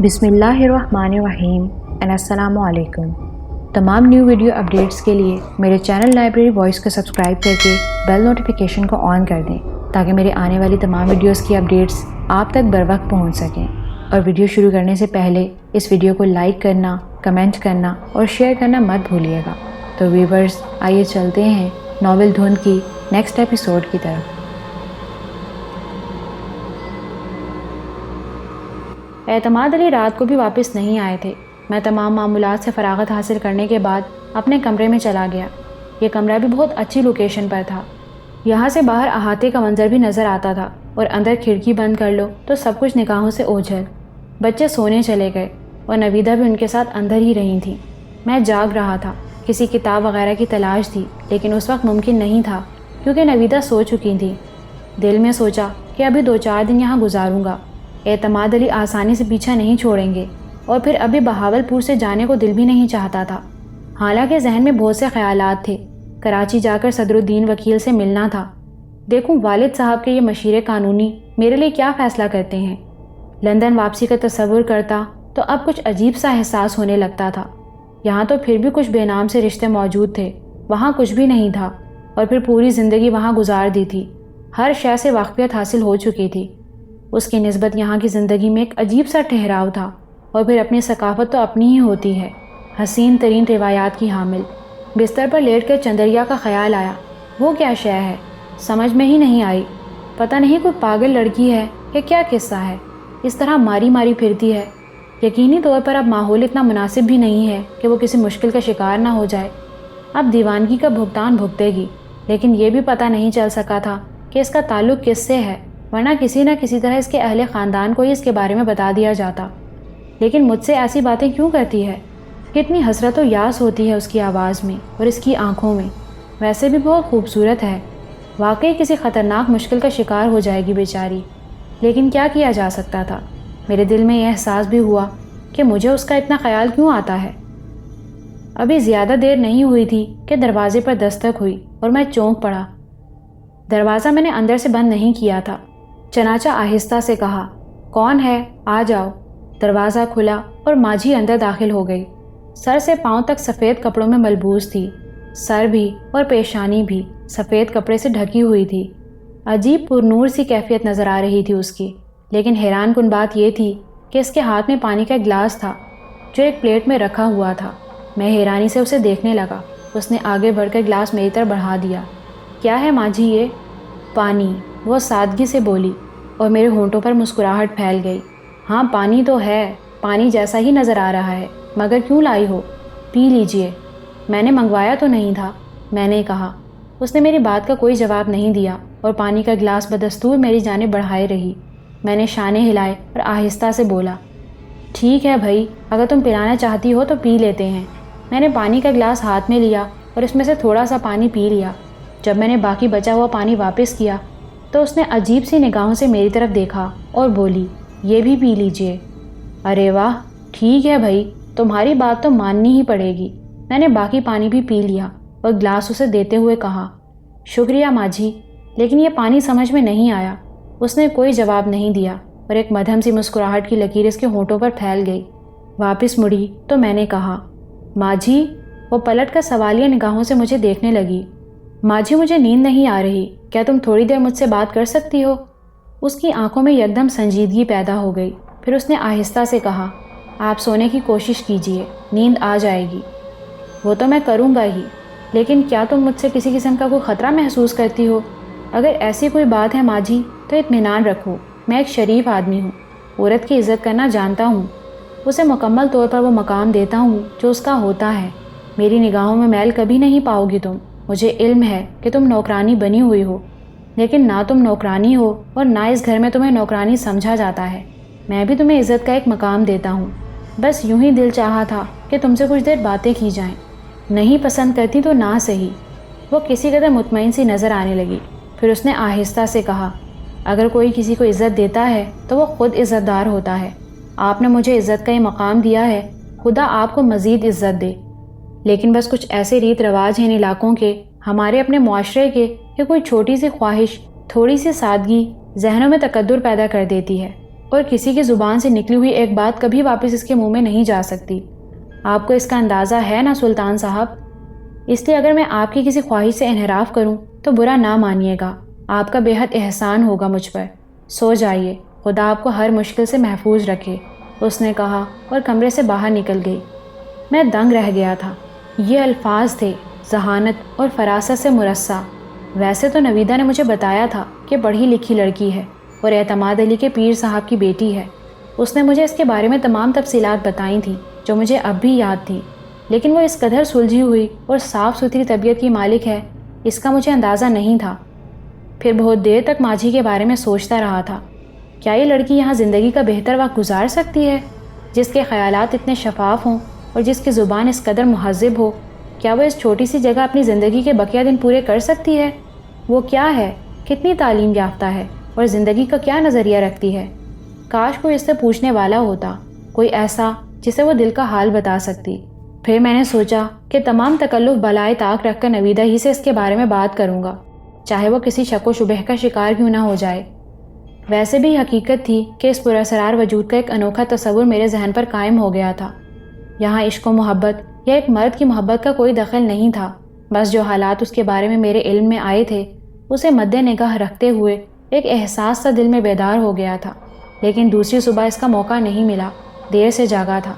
بسم اللہ الرحمن الرحیم السلام علیکم۔ تمام نیو ویڈیو اپڈیٹس کے لیے میرے چینل لائبریری وائس کو سبسکرائب کر کے بیل نوٹیفیکیشن کو آن کر دیں تاکہ میرے آنے والی تمام ویڈیوز کی اپڈیٹس آپ تک بر وقت پہنچ سکیں۔ اور ویڈیو شروع کرنے سے پہلے اس ویڈیو کو لائک کرنا، کمنٹ کرنا اور شیئر کرنا مت بھولیے گا۔ تو ویورز، آئیے چلتے ہیں ناول دھند کی نیکسٹ ایپیسوڈ کی طرف۔ اعتماد علی رات کو بھی واپس نہیں آئے تھے۔ میں تمام معمولات سے فراغت حاصل کرنے کے بعد اپنے کمرے میں چلا گیا۔ یہ کمرہ بھی بہت اچھی لوکیشن پر تھا۔ یہاں سے باہر احاطے کا منظر بھی نظر آتا تھا اور اندر کھڑکی بند کر لو تو سب کچھ نگاہوں سے اوجھل۔ بچے سونے چلے گئے اور نویدہ بھی ان کے ساتھ اندر ہی رہی تھیں۔ میں جاگ رہا تھا، کسی کتاب وغیرہ کی تلاش تھی، لیکن اس وقت ممکن نہیں تھا کیونکہ نویدہ سو چکی تھی۔ دل میں سوچا کہ ابھی 2-4 دن یہاں گزاروں گا، اعتماد علی آسانی سے پیچھا نہیں چھوڑیں گے، اور پھر ابھی بہاول پور سے جانے کو دل بھی نہیں چاہتا تھا۔ حالانکہ ذہن میں بہت سے خیالات تھے۔ کراچی جا کر صدر الدین وکیل سے ملنا تھا، دیکھوں والد صاحب کے یہ مشیر قانونی میرے لیے کیا فیصلہ کرتے ہیں۔ لندن واپسی کا تصور کرتا تو اب کچھ عجیب سا احساس ہونے لگتا تھا۔ یہاں تو پھر بھی کچھ بے نام سے رشتے موجود تھے، وہاں کچھ بھی نہیں تھا، اور پھر پوری زندگی وہاں گزار دی تھی۔ ہر شے سے واقفیت حاصل ہو چکی تھی۔ اس کی نسبت یہاں کی زندگی میں ایک عجیب سا ٹھہراؤ تھا، اور پھر اپنی ثقافت تو اپنی ہی ہوتی ہے، حسین ترین روایات کی حامل۔ بستر پر لیٹ کر چندریا کا خیال آیا۔ وہ کیا شے ہے؟ سمجھ میں ہی نہیں آئی۔ پتہ نہیں کوئی پاگل لڑکی ہے کہ کیا قصہ ہے، اس طرح ماری ماری پھرتی ہے۔ یقینی طور پر اب ماحول اتنا مناسب بھی نہیں ہے کہ وہ کسی مشکل کا شکار نہ ہو جائے۔ اب دیوانگی کا بھگتان بھگتے گی، لیکن یہ بھی پتہ نہیں چل سکا تھا کہ اس کا تعلق کس سے ہے، ورنہ کسی نہ کسی طرح اس کے اہل خاندان کو ہی اس کے بارے میں بتا دیا جاتا۔ لیکن مجھ سے ایسی باتیں کیوں کرتی ہے؟ کتنی حسرت و یاس ہوتی ہے اس کی آواز میں اور اس کی آنکھوں میں۔ ویسے بھی بہت خوبصورت ہے، واقعی کسی خطرناک مشکل کا شکار ہو جائے گی بیچاری، لیکن کیا کیا جا سکتا تھا؟ میرے دل میں یہ احساس بھی ہوا کہ مجھے اس کا اتنا خیال کیوں آتا ہے۔ ابھی زیادہ دیر نہیں ہوئی تھی کہ دروازے پر دستک ہوئی اور میں چونک پڑا۔ دروازہ میں نے اندر سے بند نہیں کیا تھا، چنانچہ آہستہ سے کہا، کون ہے؟ آ جاؤ۔ دروازہ کھلا اور ماجھی اندر داخل ہو گئی۔ سر سے پاؤں تک سفید کپڑوں میں ملبوس تھی، سر بھی اور پیشانی بھی سفید کپڑے سے ڈھکی ہوئی تھی۔ عجیب پرنور سی کیفیت نظر آ رہی تھی اس کی، لیکن حیران کن بات یہ تھی کہ اس کے ہاتھ میں پانی کا گلاس تھا جو ایک پلیٹ میں رکھا ہوا تھا۔ میں حیرانی سے اسے دیکھنے لگا۔ اس نے آگے بڑھ کر گلاس میری طرف بڑھا دیا۔ کیا ہے ماجھی یہ؟ پانی، وہ سادگی سے بولی، اور میرے ہونٹوں پر مسکراہٹ پھیل گئی۔ ہاں پانی تو ہے، پانی جیسا ہی نظر آ رہا ہے، مگر کیوں لائی ہو؟ پی لیجئے۔ میں نے منگوایا تو نہیں تھا، میں نے کہا۔ اس نے میری بات کا کوئی جواب نہیں دیا اور پانی کا گلاس بدستور میری جانب بڑھائے رہی۔ میں نے شانے ہلائے اور آہستہ سے بولا، ٹھیک ہے بھائی، اگر تم پلانا چاہتی ہو تو پی لیتے ہیں۔ میں نے پانی کا گلاس ہاتھ میں لیا اور اس میں سے تھوڑا سا پانی پی لیا۔ جب میں نے باقی بچا ہوا پانی واپس کیا تو اس نے عجیب سی نگاہوں سے میری طرف دیکھا اور بولی، یہ بھی پی لیجئے۔ ارے واہ، ٹھیک ہے بھائی، تمہاری بات تو ماننی ہی پڑے گی۔ میں نے باقی پانی بھی پی لیا اور گلاس اسے دیتے ہوئے کہا، شکریہ ماجھی، لیکن یہ پانی سمجھ میں نہیں آیا۔ اس نے کوئی جواب نہیں دیا اور ایک مدھم سی مسکراہٹ کی لکیر اس کے ہونٹوں پر پھیل گئی۔ واپس مڑی تو میں نے کہا، ماجھی؟ وہ پلٹ کر سوالیہ نگاہوں سے مجھے دیکھنے لگی۔ ماجھی، مجھے نیند نہیں آ رہی، کیا تم تھوڑی دیر مجھ سے بات کر سکتی ہو؟ اس کی آنکھوں میں یکدم سنجیدگی پیدا ہو گئی۔ پھر اس نے آہستہ سے کہا، آپ سونے کی کوشش کیجئے، نیند آ جائے گی۔ وہ تو میں کروں گا ہی، لیکن کیا تم مجھ سے کسی قسم کا کوئی خطرہ محسوس کرتی ہو؟ اگر ایسی کوئی بات ہے ماجھی تو اطمینان رکھو، میں ایک شریف آدمی ہوں، عورت کی عزت کرنا جانتا ہوں، اسے مکمل طور پر وہ مقام دیتا ہوں جو اس کا ہوتا ہے۔ میری نگاہوں میں میل کبھی نہیں پاؤ گی تم۔ مجھے علم ہے کہ تم نوکرانی بنی ہوئی ہو، لیکن نہ تم نوکرانی ہو اور نہ اس گھر میں تمہیں نوکرانی سمجھا جاتا ہے۔ میں بھی تمہیں عزت کا ایک مقام دیتا ہوں۔ بس یوں ہی دل چاہا تھا کہ تم سے کچھ دیر باتیں کی جائیں۔ نہیں پسند کرتی تو نہ صحیح۔ وہ کسی قدر مطمئن سی نظر آنے لگی۔ پھر اس نے آہستہ سے کہا، اگر کوئی کسی کو عزت دیتا ہے تو وہ خود عزت دار ہوتا ہے۔ آپ نے مجھے عزت کا یہ مقام دیا ہے، خدا آپ کو مزید عزت دے۔ لیکن بس کچھ ایسے ریت رواج ہیں ان علاقوں کے، ہمارے اپنے معاشرے کے، کہ کوئی چھوٹی سی خواہش، تھوڑی سی سادگی ذہنوں میں تکدر پیدا کر دیتی ہے اور کسی کی زبان سے نکلی ہوئی ایک بات کبھی واپس اس کے منہ میں نہیں جا سکتی۔ آپ کو اس کا اندازہ ہے نا سلطان صاحب؟ اس لیے اگر میں آپ کی کسی خواہش سے انحراف کروں تو برا نہ مانیے گا، آپ کا بے حد احسان ہوگا مجھ پر۔ سو جائیے، خدا آپ کو ہر مشکل سے محفوظ رکھے، اس نے کہا اور کمرے سے باہر نکل گئی۔ میں دنگ رہ گیا تھا۔ یہ الفاظ تھے ذہانت اور فراست سے مرصع۔ ویسے تو نویدہ نے مجھے بتایا تھا کہ پڑھی لکھی لڑکی ہے اور اعتماد علی کے پیر صاحب کی بیٹی ہے۔ اس نے مجھے اس کے بارے میں تمام تفصیلات بتائی تھیں جو مجھے اب بھی یاد تھی، لیکن وہ اس قدر سلجھی ہوئی اور صاف ستھری طبیعت کی مالک ہے اس کا مجھے اندازہ نہیں تھا۔ پھر بہت دیر تک ماجھی کے بارے میں سوچتا رہا تھا، کیا یہ لڑکی یہاں زندگی کا بہتر وقت گزار سکتی ہے؟ جس کے خیالات اتنے شفاف ہوں اور جس کی زبان اس قدر مہذب ہو، کیا وہ اس چھوٹی سی جگہ اپنی زندگی کے بقیہ دن پورے کر سکتی ہے؟ وہ کیا ہے، کتنی تعلیم یافتہ ہے اور زندگی کا کیا نظریہ رکھتی ہے؟ کاش کوئی اس سے پوچھنے والا ہوتا، کوئی ایسا جسے وہ دل کا حال بتا سکتی۔ پھر میں نے سوچا کہ تمام تکلف بالائے طاق رکھ کر نویدہ ہی سے اس کے بارے میں بات کروں گا، چاہے وہ کسی شک و شبہ کا شکار کیوں نہ ہو جائے۔ ویسے بھی حقیقت تھی کہ اس پراسرار وجود کا ایک انوکھا تصور میرے ذہن پر قائم ہو گیا تھا۔ یہاں عشق و محبت یا ایک مرد کی محبت کا کوئی دخل نہیں تھا، بس جو حالات اس کے بارے میں میرے علم میں آئے تھے اسے مد نگاہ رکھتے ہوئے ایک احساس سا دل میں بیدار ہو گیا تھا۔ لیکن دوسری صبح اس کا موقع نہیں ملا، دیر سے جاگا تھا۔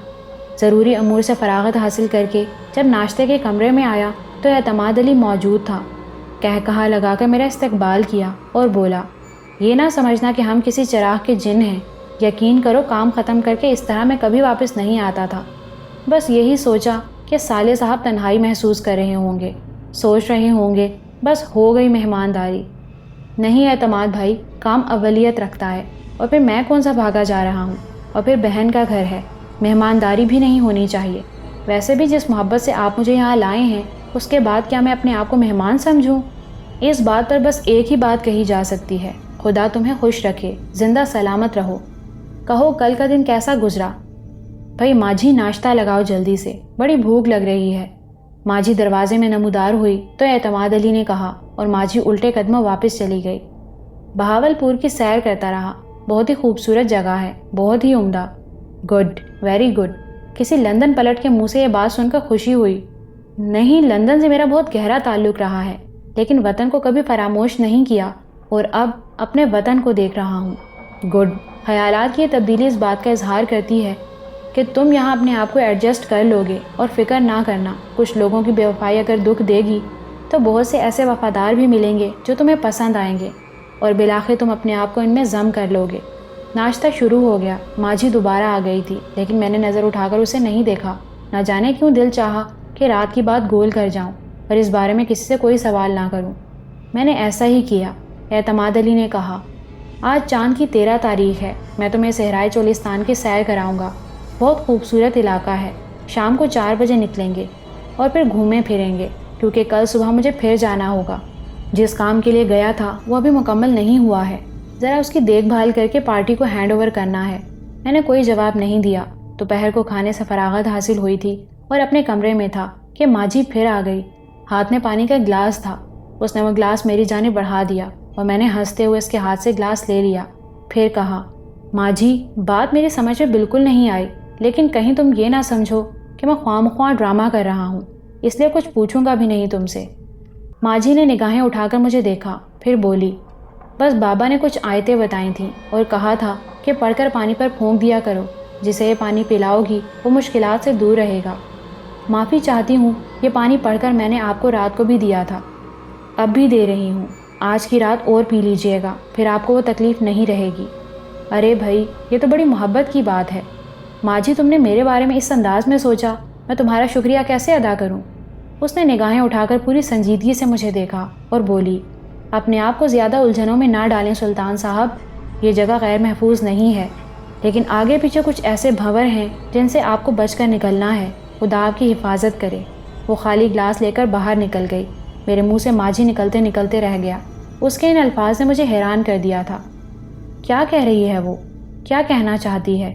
ضروری امور سے فراغت حاصل کر کے جب ناشتے کے کمرے میں آیا تو اعتماد علی موجود تھا۔ کہا لگا کر میرا استقبال کیا اور بولا، یہ نہ سمجھنا کہ ہم کسی چراغ کے جن ہیں، یقین کرو کام ختم کر کے اس طرح میں کبھی واپس نہیں آتا تھا۔ بس یہی سوچا کہ صالح صاحب تنہائی محسوس کر رہے ہوں گے، سوچ رہے ہوں گے بس ہو گئی مہمانداری۔ نہیں اعتماد بھائی، کام اولیت رکھتا ہے، اور پھر میں کون سا بھاگا جا رہا ہوں، اور پھر بہن کا گھر ہے، مہمانداری بھی نہیں ہونی چاہیے۔ ویسے بھی جس محبت سے آپ مجھے یہاں لائے ہیں اس کے بعد کیا میں اپنے آپ کو مہمان سمجھوں؟ اس بات پر بس ایک ہی بات کہی جا سکتی ہے، خدا تمہیں خوش رکھے، زندہ سلامت رہو۔ کہو کل کا دن کیسا گزرا؟ بھائی ماجھی ناشتہ لگاؤ جلدی سے، بڑی بھوک لگ رہی ہے۔ ماجھی دروازے میں نمودار ہوئی تو اعتماد علی نے کہا، اور ماجھی الٹے قدموں واپس چلی گئی۔ بہاول پور کی سیر کرتا رہا، بہت ہی خوبصورت جگہ ہے، بہت ہی عمدہ۔ Good, very good. کسی لندن پلٹ کے منہ سے یہ بات سن کر خوشی ہوئی۔ نہیں، لندن سے میرا بہت گہرا تعلق رہا ہے، لیکن وطن کو کبھی فراموش نہیں کیا، اور اب اپنے وطن کو دیکھ رہا ہوں۔ گڈ۔ خیالات کی یہ تبدیلی اس بات کا اظہار کرتی ہے کہ تم یہاں اپنے آپ کو ایڈجسٹ کر لو گے، اور فکر نہ کرنا، کچھ لوگوں کی بے وفائی اگر دکھ دے گی تو بہت سے ایسے وفادار بھی ملیں گے جو تمہیں پسند آئیں گے، اور بالآخر تم اپنے آپ کو ان میں ضم کر لو گے۔ ناشتہ شروع ہو گیا۔ ماجھی دوبارہ آ گئی تھی، لیکن میں نے نظر اٹھا کر اسے نہیں دیکھا۔ نہ جانے کیوں دل چاہا کہ رات کی بات گول کر جاؤں اور اس بارے میں کسی سے کوئی سوال نہ کروں۔ میں نے ایسا ہی کیا۔ اعتماد علی نے کہا، آج چاند کی 13 تاریخ ہے، میں تمہیں صحرائے چولستان کی سیر کراؤں گا، بہت خوبصورت علاقہ ہے۔ شام کو 4 بجے نکلیں گے اور پھر گھومیں پھریں گے، کیونکہ کل صبح مجھے پھر جانا ہوگا۔ جس کام کے لیے گیا تھا وہ ابھی مکمل نہیں ہوا ہے، ذرا اس کی دیکھ بھال کر کے پارٹی کو ہینڈ اوور کرنا ہے۔ میں نے کوئی جواب نہیں دیا۔ دوپہر کو کھانے سے فراغت حاصل ہوئی تھی اور اپنے کمرے میں تھا کہ ماجھی پھر آ گئی۔ ہاتھ میں پانی کا گلاس تھا، اس نے وہ گلاس میری جانب بڑھا دیا اور میں نے ہنستے ہوئے اس کے ہاتھ سے گلاس لے لیا۔ پھر کہا، ماجھی بات میری سمجھ میں بالکل نہیں آئی، لیکن کہیں تم یہ نہ سمجھو کہ میں خواہ مخواہ ڈرامہ کر رہا ہوں، اس لیے کچھ پوچھوں گا بھی نہیں تم سے۔ ماجھی نے نگاہیں اٹھا کر مجھے دیکھا، پھر بولی، بس بابا نے کچھ آیتیں بتائی تھیں اور کہا تھا کہ پڑھ کر پانی پر پھونک دیا کرو، جسے یہ پانی پلاؤ گی وہ مشکلات سے دور رہے گا۔ معافی چاہتی ہوں، یہ پانی پڑھ کر میں نے آپ کو رات کو بھی دیا تھا، اب بھی دے رہی ہوں، آج کی رات اور پی لیجئے گا، پھر آپ کو وہ تکلیف نہیں رہے گی۔ ارے بھائی، یہ تو بڑی محبت کی بات ہے۔ ماجھی تم نے میرے بارے میں اس انداز میں سوچا، میں تمہارا شکریہ کیسے ادا کروں؟ اس نے نگاہیں اٹھا کر پوری سنجیدگی سے مجھے دیکھا اور بولی، اپنے آپ کو زیادہ الجھنوں میں نہ ڈالیں سلطان صاحب، یہ جگہ غیر محفوظ نہیں ہے، لیکن آگے پیچھے کچھ ایسے بھنور ہیں جن سے آپ کو بچ کر نکلنا ہے، خدا آپ کی حفاظت کرے۔ وہ خالی گلاس لے کر باہر نکل گئی۔ میرے منہ سے ماجھی نکلتے نکلتے رہ گیا۔ اس کے ان الفاظ نے مجھے حیران کر دیا تھا۔ کیا کہہ رہی ہے وہ؟ کیا کہنا چاہتی ہے؟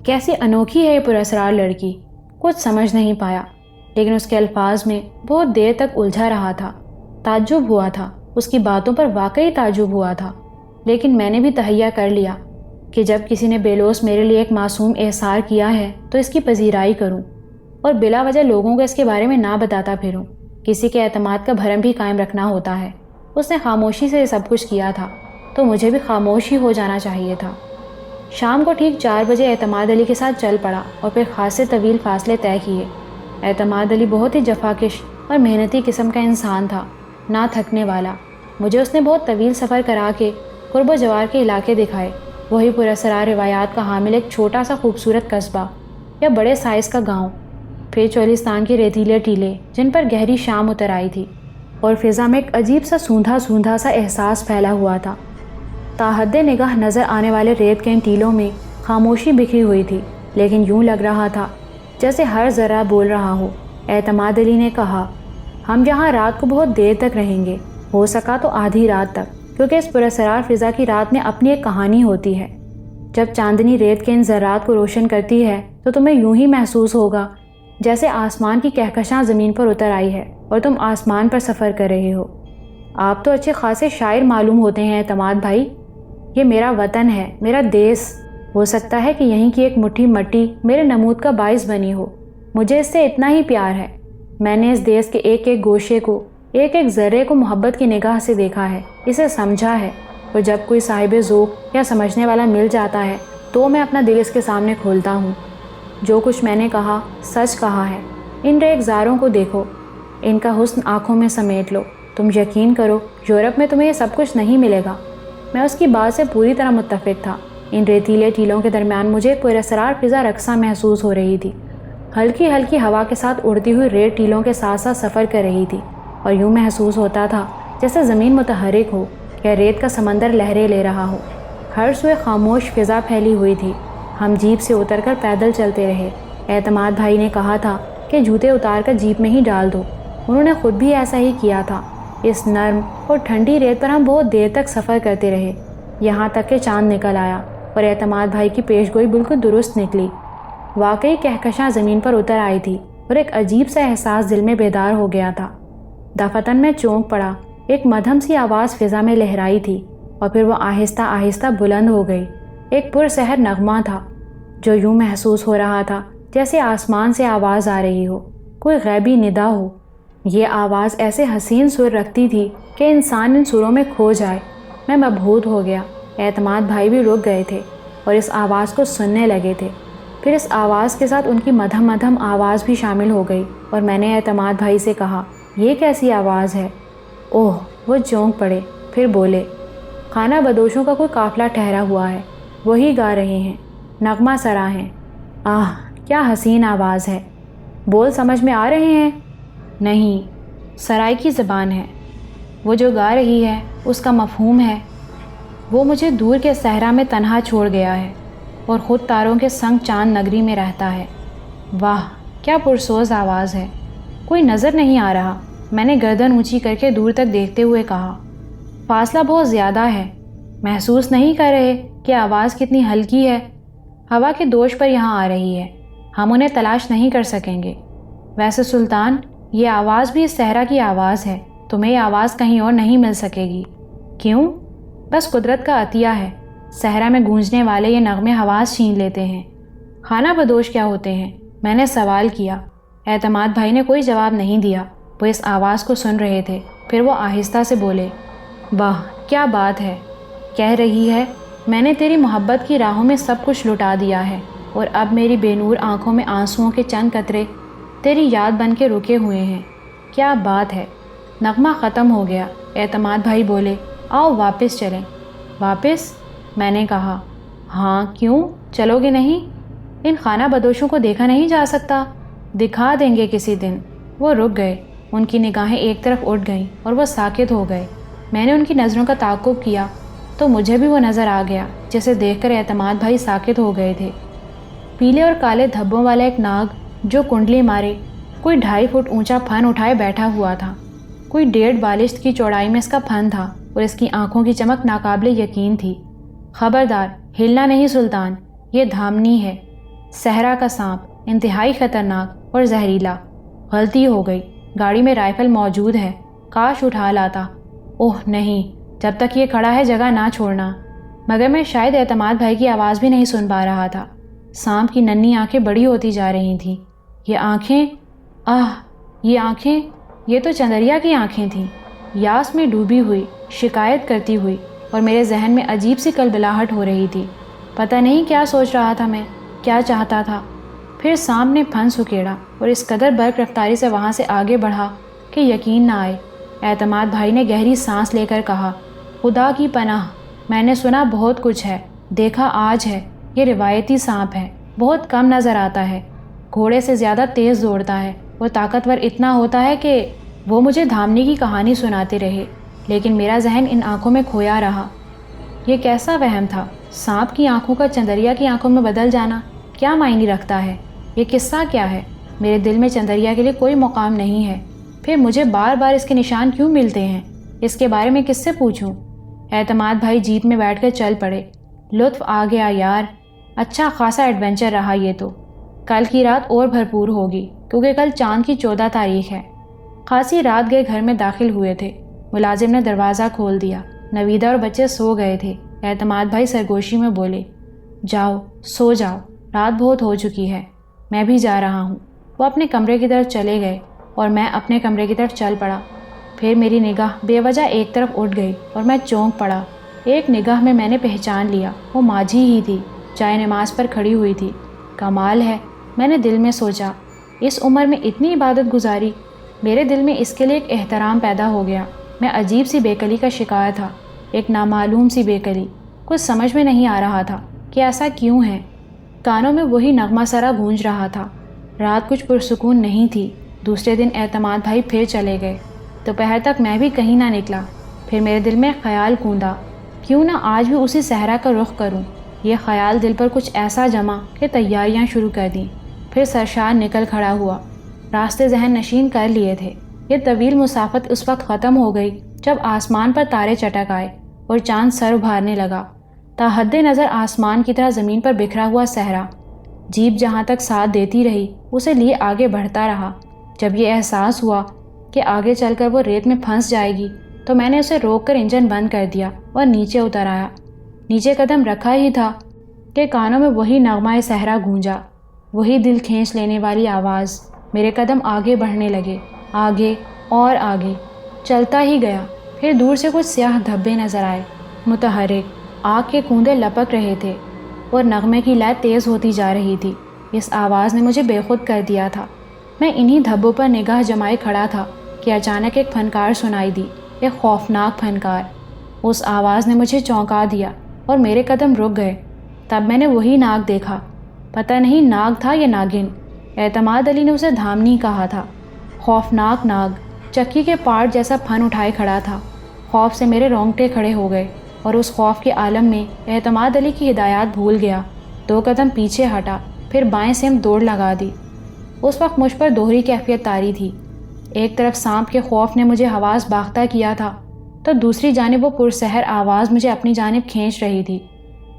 کیسی انوکھی ہے یہ پراسرار لڑکی؟ کچھ سمجھ نہیں پایا، لیکن اس کے الفاظ میں بہت دیر تک الجھا رہا تھا۔ تعجب ہوا تھا، اس کی باتوں پر واقعی تعجب ہوا تھا، لیکن میں نے بھی تہیہ کر لیا۔ کہ جب کسی نے بے لوث میرے لیے ایک معصوم احسان کیا ہے تو اس کی پذیرائی کروں اور بلا وجہ لوگوں کو اس کے بارے میں نہ بتاتا پھروں۔ کسی کے اعتماد کا بھرم بھی قائم رکھنا ہوتا ہے۔ اس نے خاموشی سے یہ سب کچھ کیا تھا تو مجھے بھی خاموش ہی ہو جانا چاہیے تھا۔ شام کو ٹھیک 4 بجے اعتماد علی کے ساتھ چل پڑا اور پھر خاصے طویل فاصلے طے کیے۔ اعتماد علی بہت ہی جفاکش اور محنتی قسم کا انسان تھا، نہ تھکنے والا۔ مجھے اس نے بہت طویل سفر کرا کے قرب و جوار کے علاقے دکھائے، وہی پراسرار روایات کا حامل ایک چھوٹا سا خوبصورت قصبہ یا بڑے سائز کا گاؤں، پھر چولستان کے ریتیلے ٹیلے جن پر گہری شام اتر آئی تھی اور فضا میں ایک عجیب سا سوندھا سا احساس پھیلا ہوا تھا۔ تاحد نگاہ نظر آنے والے ریت کے ان ٹیلوں میں خاموشی بکھری ہوئی تھی، لیکن یوں لگ رہا تھا جیسے ہر ذرہ بول رہا ہو۔ اعتماد علی نے کہا، ہم یہاں رات کو بہت دیر تک رہیں گے، ہو سکا تو آدھی رات تک، کیونکہ اس پراسرار فضا کی رات میں اپنی ایک کہانی ہوتی ہے۔ جب چاندنی ریت کے ان ذرات کو روشن کرتی ہے تو تمہیں یوں ہی محسوس ہوگا جیسے آسمان کی کہکشاں زمین پر اتر آئی ہے اور تم آسمان پر سفر کر رہے ہو۔ آپ تو اچھے خاصے شاعر معلوم ہوتے ہیں اعتماد بھائی۔ یہ میرا وطن ہے، میرا دیس۔ ہو سکتا ہے کہ یہیں کی ایک مٹھی مٹی میرے نمود کا باعث بنی ہو۔ مجھے اس سے اتنا ہی پیار ہے۔ میں نے اس دیس کے ایک ایک گوشے کو، ایک ایک ذرے کو محبت کی نگاہ سے دیکھا ہے، اسے سمجھا ہے، اور جب کوئی صاحب ذوق یا سمجھنے والا مل جاتا ہے تو میں اپنا دل اس کے سامنے کھولتا ہوں۔ جو کچھ میں نے کہا سچ کہا ہے۔ ان ریگزاروں کو دیکھو، ان کا حسن آنکھوں میں سمیٹ لو۔ تم یقین کرو، یورپ میں تمہیں یہ سب کچھ نہیں ملے گا۔ میں اس کی بات سے پوری طرح متفق تھا۔ ان ریتیلے ٹیلوں کے درمیان مجھے پراسرار فضا رقصہ محسوس ہو رہی تھی، ہلکی ہلکی ہوا کے ساتھ اڑتی ہوئی ریت ٹیلوں کے ساتھ ساتھ سفر کر رہی تھی، اور یوں محسوس ہوتا تھا جیسے زمین متحرک ہو یا ریت کا سمندر لہریں لے رہا ہو۔ ہر سوئے خاموش فضا پھیلی ہوئی تھی۔ ہم جیپ سے اتر کر پیدل چلتے رہے۔ اعتماد بھائی نے کہا تھا کہ جوتے اتار کر جیپ میں ہی ڈال دو۔ انہوں نے خود بھی ایسا ہی کیا تھا۔ اس نرم اور ٹھنڈی ریت پر ہم بہت دیر تک سفر کرتے رہے، یہاں تک کہ چاند نکل آیا اور اعتماد بھائی کی پیش گوئی بالکل درست نکلی۔ واقعی کہکشاں زمین پر اتر آئی تھی اور ایک عجیب سا احساس دل میں بیدار ہو گیا تھا۔ دفتن میں چونک پڑا، ایک مدھم سی آواز فضا میں لہرائی تھی اور پھر وہ آہستہ آہستہ بلند ہو گئی۔ ایک پرسحر نغمہ تھا جو یوں محسوس ہو رہا تھا جیسے آسمان سے آواز آ رہی ہو، کوئی غیبی ندا ہو۔ یہ آواز ایسے حسین سر رکھتی تھی کہ انسان ان سروں میں کھو جائے۔ میں مبہوت ہو گیا۔ اعتماد بھائی بھی رک گئے تھے اور اس آواز کو سننے لگے تھے۔ پھر اس آواز کے ساتھ ان کی مدھم مدھم آواز بھی شامل ہو گئی اور میں نے اعتماد بھائی سے کہا، یہ کیسی آواز ہے؟ اوہ! وہ چونک پڑے، پھر بولے، خانہ بدوشوں کا کوئی قافلہ ٹھہرا ہوا ہے، وہی گا رہے ہیں، نغمہ سرا ہیں۔ آہ! کیا حسین آواز ہے۔ بول سمجھ میں آ رہے ہیں؟ نہیں، سرائی کی زبان ہے۔ وہ جو گا رہی ہے اس کا مفہوم ہے۔ وہ مجھے دور کے صحرا میں تنہا چھوڑ گیا ہے اور خود تاروں کے سنگ چاند نگری میں رہتا ہے۔ واہ! کیا پرسوز آواز ہے۔ کوئی نظر نہیں آ رہا، میں نے گردن اونچی کر کے دور تک دیکھتے ہوئے کہا۔ فاصلہ بہت زیادہ ہے۔ محسوس نہیں کر رہے کہ آواز کتنی ہلکی ہے؟ ہوا کے دوش پر یہاں آ رہی ہے، ہم انہیں تلاش نہیں کر سکیں گے۔ ویسے سلطان، یہ آواز بھی اس صحرا کی آواز ہے، تمہیں یہ آواز کہیں اور نہیں مل سکے گی۔ کیوں؟ بس قدرت کا عطیہ ہے۔ صحرا میں گونجنے والے یہ نغمے حواس چھین لیتے ہیں۔ خانہ بدوش کیا ہوتے ہیں؟ میں نے سوال کیا۔ اعتماد بھائی نے کوئی جواب نہیں دیا، وہ اس آواز کو سن رہے تھے۔ پھر وہ آہستہ سے بولے، واہ! کیا بات ہے۔ کہہ رہی ہے، میں نے تیری محبت کی راہوں میں سب کچھ لٹا دیا ہے اور اب میری بے نور آنکھوں میں آنسوؤں کے چند قطرے تیری یاد بن کے رکے ہوئے ہیں۔ کیا بات ہے۔ نغمہ ختم ہو گیا۔ اعتماد بھائی بولے، آؤ واپس چلیں۔ واپس؟ میں نے کہا، ہاں کیوں، چلو گے نہیں؟ ان خانہ بدوشوں کو دیکھا نہیں جا سکتا؟ دکھا دیں گے کسی دن۔ وہ رک گئے، ان کی نگاہیں ایک طرف اٹھ گئیں اور وہ ساکت ہو گئے۔ میں نے ان کی نظروں کا تعاقب کیا تو مجھے بھی وہ نظر آ گیا جسے دیکھ کر اعتماد بھائی ساکت ہو گئے تھے۔ پیلے اور کالے دھبوں والا ایک ناگ جو کنڈلی مارے کوئی 2.5 فٹ اونچا پھن اٹھائے بیٹھا ہوا تھا۔ کوئی 1.5 بالشت کی چوڑائی میں اس کا پھن تھا اور اس کی آنکھوں کی چمک ناقابل یقین تھی۔ خبردار، ہلنا نہیں سلطان، یہ دھامنی ہے، صحرا کا سانپ، انتہائی خطرناک اور زہریلا۔ غلطی ہو گئی، گاڑی میں رائفل موجود ہے، کاش اٹھا لاتا۔ اوہ نہیں، جب تک یہ کھڑا ہے جگہ نہ چھوڑنا۔ مگر میں شاید اعتماد بھائی کی آواز بھی نہیں سن پا رہا تھا۔ سانپ کی ننھی آنکھیں بڑی ہوتی جا رہی تھیں۔ یہ آنکھیں، یہ آنکھیں، یہ تو چندریا کی آنکھیں تھیں، یاس میں ڈوبی ہوئی، شکایت کرتی ہوئی، اور میرے ذہن میں عجیب سی کلبلاہٹ ہو رہی تھی۔ پتہ نہیں کیا سوچ رہا تھا میں، کیا چاہتا تھا۔ پھر سانپ نے پھنس اکیڑا اور اس قدر برق رفتاری سے وہاں سے آگے بڑھا کہ یقین نہ آئے۔ اعتماد بھائی نے گہری سانس لے کر کہا، خدا کی پناہ، میں نے سنا بہت کچھ ہے، دیکھا آج ہے، یہ روایتی سانپ ہے، بہت کم نظر آتا ہے، گھوڑے سے زیادہ تیز دوڑتا ہے، وہ طاقتور اتنا ہوتا ہے کہ وہ مجھے دھامنی کی کہانی سناتے رہے، لیکن میرا ذہن ان آنکھوں میں کھویا رہا۔ یہ کیسا وہم تھا؟ سانپ کی آنکھوں کا چندریا کی آنکھوں میں بدل جانا کیا معنی رکھتا ہے؟ یہ قصہ کیا ہے؟ میرے دل میں چندریا کے لیے کوئی مقام نہیں ہے، پھر مجھے بار بار اس کے نشان کیوں ملتے ہیں؟ اس کے بارے میں کس سے پوچھوں؟ اعتماد بھائی جیپ میں بیٹھ کر چل پڑے۔ لطف آ گیا یار، اچھا خاصا ایڈونچر رہا یہ تو۔ کل کی رات اور بھرپور ہوگی کیونکہ کل چاند کی 14 تاریخ ہے۔ خاصی رات گئے گھر میں داخل ہوئے تھے۔ ملازم نے دروازہ کھول دیا۔ نویدہ اور بچے سو گئے تھے۔ اعتماد بھائی سرگوشی میں بولے، جاؤ سو جاؤ، رات بہت ہو چکی ہے، میں بھی جا رہا ہوں۔ وہ اپنے کمرے کی طرف چلے گئے اور میں اپنے کمرے کی طرف چل پڑا۔ پھر میری نگاہ بے وجہ ایک طرف اٹھ گئی اور میں چونک پڑا۔ ایک نگاہ میں نے پہچان لیا، وہ ماجھی ہی تھی، چائے نماز پر کھڑی ہوئی تھی۔ کمال ہے، میں نے دل میں سوچا، اس عمر میں اتنی عبادت گزاری۔ میرے دل میں اس کے لیے ایک احترام پیدا ہو گیا۔ میں عجیب سی بےقلی کا شکار تھا، ایک نامعلوم سی بےقلی۔ کچھ سمجھ میں نہیں آ رہا تھا کہ ایسا کیوں ہے۔ کانوں میں وہی نغمہ سرا گونج رہا تھا۔ رات کچھ پرسکون نہیں تھی۔ دوسرے دن اعتماد بھائی پھر چلے گئے۔ دوپہر تک میں بھی کہیں نہ نکلا۔ پھر میرے دل میں خیال کوندا، کیوں نہ آج بھی اسی صحرا کا رخ کروں۔ یہ خیال دل پر کچھ ایسا جمع کہ تیاریاں شروع کر دیں۔ پھر سرشار نکل کھڑا ہوا۔ راستے ذہن نشین کر لیے تھے۔ یہ طویل مسافت اس وقت ختم ہو گئی جب آسمان پر تارے چٹک آئے اور چاند سر ابھارنے لگا۔ تا حد نظر آسمان کی طرح زمین پر بکھرا ہوا صحرا۔ جیپ جہاں تک ساتھ دیتی رہی اسے لیے آگے بڑھتا رہا۔ جب یہ احساس ہوا کہ آگے چل کر وہ ریت میں پھنس جائے گی تو میں نے اسے روک کر انجن بند کر دیا اور نیچے اتر آیا۔ نیچے قدم رکھا ہی تھا کہ کانوں میں وہی نغمہ صحرا گونجا، وہی دل کھینچ لینے والی آواز۔ میرے قدم آگے بڑھنے لگے، آگے اور آگے۔ چلتا ہی گیا۔ پھر دور سے کچھ سیاہ دھبے نظر آئے، متحرک، آگ کے کوندے لپک رہے تھے اور نغمے کی لے تیز ہوتی جا رہی تھی۔ اس آواز نے مجھے بے خود کر دیا تھا۔ میں انہی دھبوں پر نگاہ جمائے کھڑا تھا کہ اچانک ایک پھنکار سنائی دی، ایک خوفناک پھنکار۔ اس آواز نے مجھے چونکا دیا اور میرے قدم رک گئے۔ تب میں نے وہی ناگ دیکھا، پتہ نہیں ناگ تھا یا ناگن۔ اعتماد علی نے اسے دھامنی کہا تھا۔ خوفناک ناگ چکی کے پارٹ جیسا پھن اٹھائے کھڑا تھا۔ خوف سے میرے رونگٹے کھڑے ہو گئے اور اس خوف کے عالم میں اعتماد علی کی ہدایات بھول گیا۔ 2 قدم پیچھے ہٹا، پھر بائیں سمت دوڑ لگا دی۔ اس وقت مجھ پر دوہری کیفیت طاری تھی۔ ایک طرف سانپ کے خوف نے مجھے حواس باختہ کیا تھا تو دوسری جانب وہ پرسحر آواز مجھے اپنی جانب کھینچ رہی تھی۔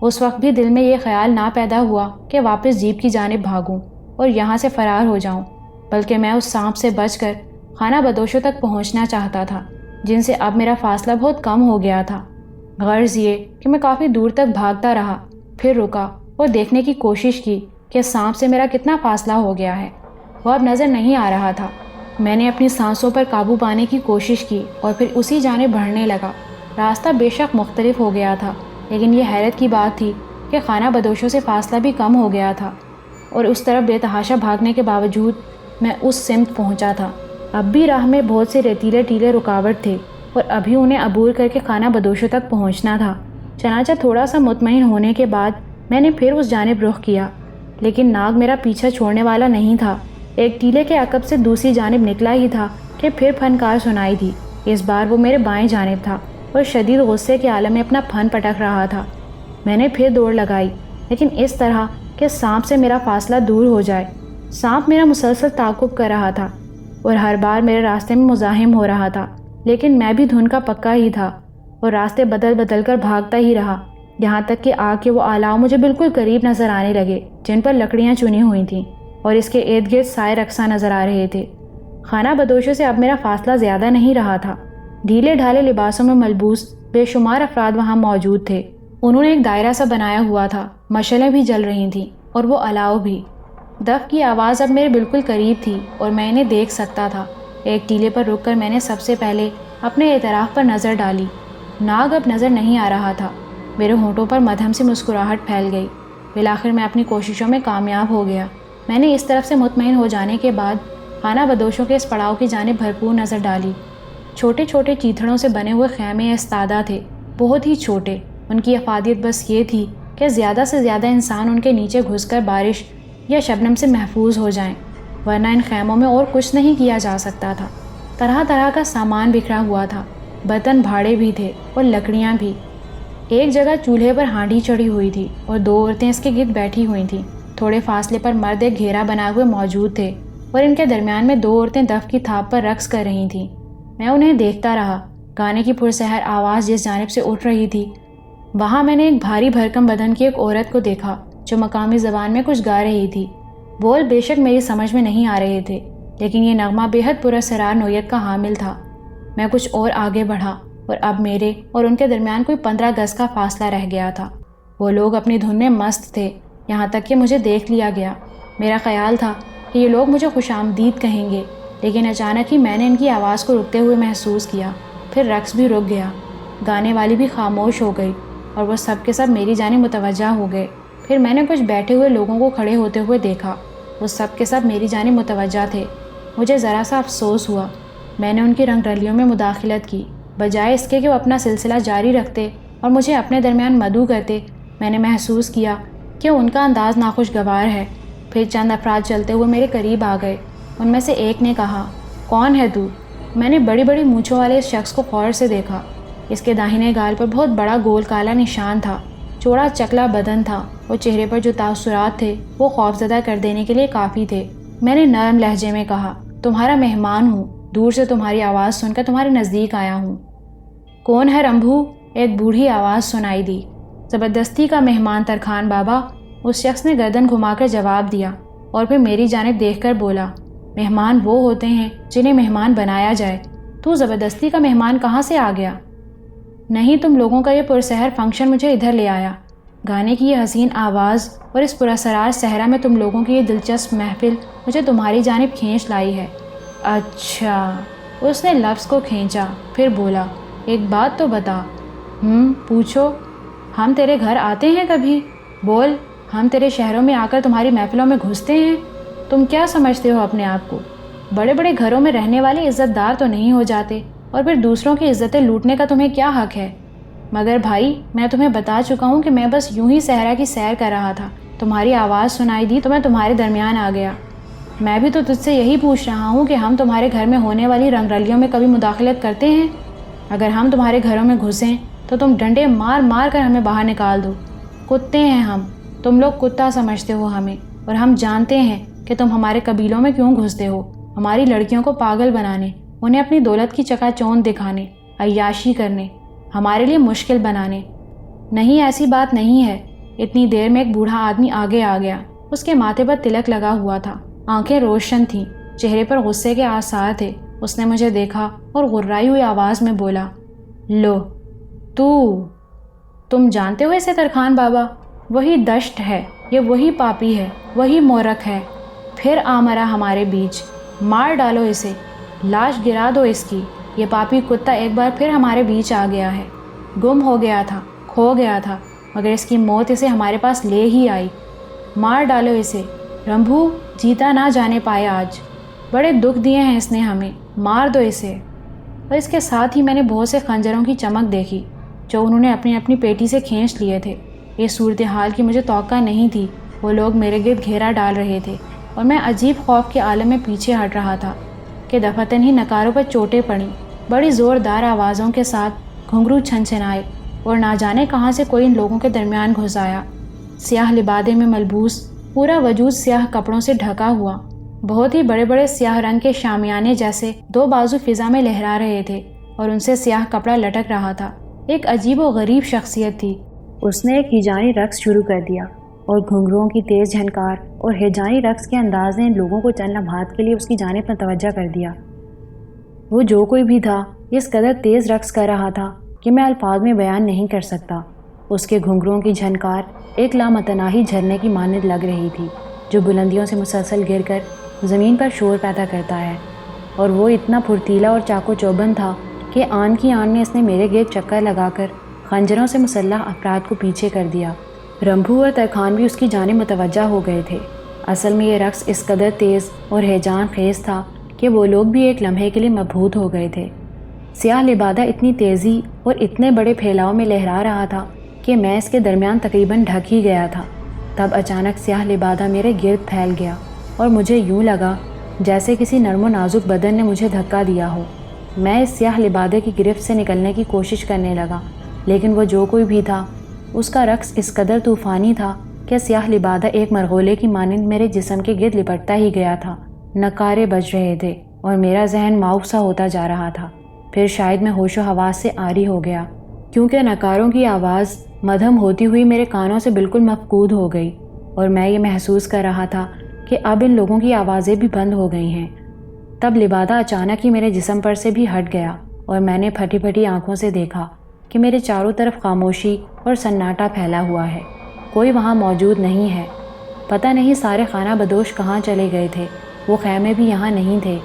اس وقت بھی دل میں یہ خیال نہ پیدا ہوا کہ واپس جیپ کی جانب بھاگوں اور یہاں سے فرار ہو جاؤں، بلکہ میں اس سانپ سے بچ کر خانہ بدوشوں تک پہنچنا چاہتا تھا، جن سے اب میرا فاصلہ بہت کم ہو گیا تھا۔ غرض یہ کہ میں کافی دور تک بھاگتا رہا، پھر رکا اور دیکھنے کی کوشش کی کہ سانپ سے میرا کتنا فاصلہ ہو گیا ہے۔ وہ اب نظر نہیں آ رہا تھا۔ میں نے اپنی سانسوں پر قابو پانے کی کوشش کی اور پھر اسی جانب بڑھنے لگا۔ راستہ بے شک مختلف ہو گیا تھا، لیکن یہ حیرت کی بات تھی کہ خانہ بدوشوں سے فاصلہ بھی کم ہو گیا تھا، اور اس طرف بے تحاشا بھاگنے کے باوجود میں اس سمت پہنچا تھا۔ اب بھی راہ میں بہت سے ریتیلے ٹیلے رکاوٹ تھے اور ابھی انہیں عبور کر کے خانہ بدوشوں تک پہنچنا تھا۔ چنانچہ تھوڑا سا مطمئن ہونے کے بعد میں نے پھر اس جانب رخ کیا، لیکن ناگ میرا پیچھا چھوڑنے والا نہیں تھا۔ ایک ٹیلے کے عقب سے دوسری جانب نکلا ہی تھا کہ پھر پھنکار سنائی دی۔ اس بار وہ میرے بائیں جانب تھا اور شدید غصے کے عالم میں اپنا پھن پٹک رہا تھا۔ میں نے پھر دوڑ لگائی، لیکن اس طرح کہ سانپ سے میرا فاصلہ دور ہو جائے۔ سانپ میرا مسلسل تعاقب کر رہا تھا اور ہر بار میرے راستے میں مزاحم ہو رہا تھا، لیکن میں بھی دھن کا پکا ہی تھا اور راستے بدل بدل کر بھاگتا ہی رہا، یہاں تک کہ آگ کے وہ آلاؤ مجھے بالکل قریب نظر آنے لگے جن پر لکڑیاں چنی ہوئی تھیں اور اس کے ارد گرد سائے رقصاں نظر آ رہے تھے۔ خانہ بدوشوں سے اب میرا فاصلہ زیادہ نہیں رہا تھا۔ ڈھیلے ڈھالے لباسوں میں ملبوس بے شمار افراد وہاں موجود تھے۔ انہوں نے ایک دائرہ سا بنایا ہوا تھا، مشعلیں بھی جل رہی تھیں اور وہ الاؤ بھی۔ دف کی آواز اب میرے بالکل قریب تھی اور میں انہیں دیکھ سکتا تھا۔ ایک ٹیلے پر رک کر میں نے سب سے پہلے اپنے اعتراف پر نظر ڈالی۔ ناگ اب نظر نہیں آ رہا تھا۔ میرے ہونٹوں پر مدھم سی مسکراہٹ پھیل گئی۔ بالآخر میں اپنی کوششوں میں کامیاب ہو گیا۔ میں نے اس طرف سے مطمئن ہو جانے کے بعد خانہ بدوشوں کے اس پڑاؤ کی جانب بھرپور نظر ڈالی۔ چھوٹے چھوٹے چیتھڑوں سے بنے ہوئے خیمے استادہ تھے، بہت ہی چھوٹے۔ ان کی افادیت بس یہ تھی کہ زیادہ سے زیادہ انسان ان کے نیچے گھس کر بارش یا شبنم سے محفوظ ہو جائیں، ورنہ ان خیموں میں اور کچھ نہیں کیا جا سکتا تھا۔ طرح طرح کا سامان بکھرا ہوا تھا، برتن بھاڑے بھی تھے اور لکڑیاں بھی۔ ایک جگہ چولہے پر ہانڈی چڑھی ہوئی تھی اور 2 عورتیں اس کے گرد بیٹھی ہوئی تھیں۔ تھوڑے فاصلے پر مرد ایک گھیرا بنا ہوئے موجود تھے اور ان کے درمیان میں 2 عورتیں دف کی تھاپ پر رقص کر رہی تھیں۔ میں انہیں دیکھتا رہا۔ گانے کی پرسحر آواز جس جانب سے اٹھ رہی تھی، وہاں میں نے ایک بھاری بھرکم بدن کی ایک عورت کو دیکھا جو مقامی زبان میں کچھ گا رہی تھی۔ بول بے شک میری سمجھ میں نہیں آ رہے تھے، لیکن یہ نغمہ بے حد پراسرار نوعیت کا حامل تھا۔ میں کچھ اور آگے بڑھا اور اب میرے اور ان کے درمیان کوئی 15 گز کا فاصلہ رہ گیا تھا۔ وہ لوگ اپنی دھن میں مست تھے، یہاں تک کہ مجھے دیکھ لیا گیا۔ میرا خیال تھا کہ یہ لوگ مجھے خوش آمدید کہیں گے، لیکن اچانک ہی میں نے ان کی آواز کو رکتے ہوئے محسوس کیا۔ پھر رقص بھی رک گیا، گانے والی بھی خاموش ہو گئی اور وہ سب کے سب میری جانب متوجہ ہو گئے۔ پھر میں نے کچھ بیٹھے ہوئے لوگوں کو کھڑے ہوتے ہوئے دیکھا، وہ سب کے سب میری جانب متوجہ تھے۔ مجھے ذرا سا افسوس ہوا۔ میں نے ان کی رنگ رلیوں میں مداخلت کی، بجائے اس کے کہ وہ اپنا سلسلہ جاری رکھتے اور مجھے اپنے درمیان مدعو کرتے۔ میں نے محسوس کیا کہ ان کا انداز ناخوشگوار ہے۔ پھر چند افراد چلتے ہوئے میرے قریب آ گئے۔ ان میں سے ایک نے کہا، کون ہے تو؟ میں نے بڑی بڑی مونچھوں والے اس شخص کو غور سے دیکھا۔ اس کے داہنے گال پر بہت بڑا گول کالا نشان تھا، چوڑا چکلا بدن تھا اور چہرے پر جو تاثرات تھے وہ خوفزدہ کر دینے کے لیے کافی تھے۔ میں نے نرم لہجے میں کہا، تمہارا مہمان ہوں، دور سے تمہاری آواز سن کر تمہارے نزدیک آیا ہوں۔ کون ہے رمبھو؟ ایک بوڑھی آواز سنائی دی۔ زبردستی کا مہمان ترکھان بابا، اس شخص نے گردن گھما کر جواب دیا اور پھر میری جانب دیکھ کر بولا، مہمان وہ ہوتے ہیں جنہیں مہمان بنایا جائے۔ تو زبردستی کا مہمان کہاں سے آ گیا؟ نہیں، تم لوگوں کا یہ پرسحر فنکشن مجھے ادھر لے آیا۔ گانے کی یہ حسین آواز اور اس پراسرار صحرا میں تم لوگوں کی یہ دلچسپ محفل مجھے تمہاری جانب کھینچ لائی ہے۔ اچھا، اس نے لفظ کو کھینچا، پھر بولا، ایک بات تو بتا۔ پوچھو۔ ہم تیرے گھر آتے ہیں کبھی؟ بول، ہم تیرے شہروں میں آ کر تمہاری محفلوں میں گھستے ہیں؟ تم کیا سمجھتے ہو اپنے آپ کو؟ بڑے بڑے گھروں میں رہنے والے عزت دار تو نہیں ہو جاتے، اور پھر دوسروں کی عزتیں لوٹنے کا تمہیں کیا حق ہے؟ مگر بھائی، میں تمہیں بتا چکا ہوں کہ میں بس یوں ہی صحرا کی سیر کر رہا تھا، تمہاری آواز سنائی دی تو میں تمہارے درمیان آ گیا۔ میں بھی تو تجھ سے یہی پوچھ رہا ہوں کہ ہم تمہارے گھر میں ہونے والی رنگ رلیوں میں کبھی مداخلت کرتے ہیں؟ اگر ہم تمہارے گھروں میں گھسیں تو تم ڈنڈے مار مار کر ہمیں باہر نکال دو۔ کتے ہیں ہم، تم لوگ کتا سمجھتے ہو ہمیں، اور ہم جانتے ہیں کہ تم ہمارے قبیلوں میں کیوں گھستے ہو، ہماری لڑکیوں کو پاگل بنانے، انہیں اپنی دولت کی چکا چوند دکھانے، عیاشی کرنے، ہمارے لیے مشکل بنانے۔ نہیں، ایسی بات نہیں ہے۔ اتنی دیر میں ایک بوڑھا آدمی آگے آ گیا۔ اس کے ماتھے پر تلک لگا ہوا تھا، آنکھیں روشن تھیں، چہرے پر غصے کے آثار تھے۔ اس نے مجھے دیکھا اور غرائی ہوئی آواز میں بولا، لو، تم جانتے ہو اسے ترکھان بابا؟ وہی دشت ہے، یہ وہی پاپی ہے، وہی مورک ہے۔ پھر آ مرا ہمارے بیچ، مار ڈالو اسے، لاش گرا دو اس کی۔ یہ پاپی کتا ایک بار پھر ہمارے بیچ آ گیا ہے، گم ہو گیا تھا، کھو گیا تھا، مگر اس کی موت اسے ہمارے پاس لے ہی آئی۔ مار ڈالو اسے، رمبھو جیتا نہ جانے پائے آج، بڑے دکھ دیے ہیں اس نے ہمیں، مار دو اسے۔ اور اس کے ساتھ ہی میں نے بہت سے خنجروں کی چمک دیکھی جو انہوں نے اپنی اپنی پیٹی سے کھینچ لیے تھے۔ یہ صورتحال کی مجھے توقع نہیں تھی۔ وہ لوگ میرے گرد گھیرا ڈال رہے تھے اور میں عجیب خوف کے عالم میں پیچھے ہٹ رہا تھا کہ دفعتاً ہی نکاروں پر چوٹیں پڑیں، بڑی زوردار آوازوں کے ساتھ گھنگرو چھن چھنائے اور نہ جانے کہاں سے کوئی ان لوگوں کے درمیان گھس آیا۔ سیاہ لبادے میں ملبوس، پورا وجود سیاہ کپڑوں سے ڈھکا ہوا، بہت ہی بڑے بڑے سیاہ رنگ کے شامیانے جیسے 2 بازو فضا میں لہرا رہے تھے اور ان سے سیاہ کپڑا لٹک رہا تھا۔ ایک عجیب و غریب شخصیت تھی۔ اس نے ایک ہجانی رقص شروع کر دیا اور گھنگروؤں کی تیز جھنکار اور ہجانی رقص کے انداز نے ان لوگوں کو چند لمحات کے لیے اس کی جانب متوجہ کر دیا۔ وہ جو کوئی بھی تھا، اس قدر تیز رقص کر رہا تھا کہ میں الفاظ میں بیان نہیں کر سکتا۔ اس کے گھنگروں کی جھنکار ایک لامتناہی جھرنے کی مانند لگ رہی تھی جو بلندیوں سے مسلسل گر کر زمین پر شور پیدا کرتا ہے، اور وہ اتنا پھرتیلا اور چاقو چوبند تھا کہ آن کی آن میں اس نے میرے گرد چکر لگا کر خنجروں سے مسلح افراد کو پیچھے کر دیا۔ رمبھو اور ترکھان بھی اس کی جانب متوجہ ہو گئے تھے۔ اصل میں یہ رقص اس قدر تیز اور ہیجان خیز تھا کہ وہ لوگ بھی ایک لمحے کے لیے مبہوت ہو گئے تھے۔ سیاہ لبادہ اتنی تیزی اور اتنے بڑے پھیلاؤ میں لہرا رہا تھا کہ میں اس کے درمیان تقریباً ڈھک ہی گیا تھا۔ تب اچانک سیاہ لبادہ میرے گرد پھیل گیا اور مجھے یوں لگا جیسے کسی نرم و نازک بدن نے مجھے دھکا دیا ہو۔ میں اس سیاہ لبادے کی گرفت سے نکلنے کی کوشش کرنے لگا، لیکن وہ جو کوئی بھی تھا اس کا رقص اس قدر طوفانی تھا کہ سیاہ لبادہ ایک مرغولے کی مانند میرے جسم کے گرد لپٹتا ہی گیا تھا۔ نکارے بج رہے تھے اور میرا ذہن معاف سا ہوتا جا رہا تھا۔ پھر شاید میں ہوش و حواس سے عاری ہو گیا، کیونکہ نکاروں کی آواز مدھم ہوتی ہوئی میرے کانوں سے بالکل مفقود ہو گئی، اور میں یہ محسوس کر رہا تھا کہ اب ان لوگوں کی آوازیں بھی بند ہو گئی ہیں۔ تب لبادہ اچانک ہی میرے جسم پر سے بھی ہٹ گیا اور میں نے پھٹی پھٹی آنکھوں سے دیکھا کہ میرے چاروں طرف خاموشی اور سناٹا پھیلا ہوا ہے۔ کوئی وہاں موجود نہیں ہے۔ پتہ نہیں سارے خانہ بدوش کہاں چلے گئے تھے۔ وہ خیمے بھی یہاں نہیں تھے۔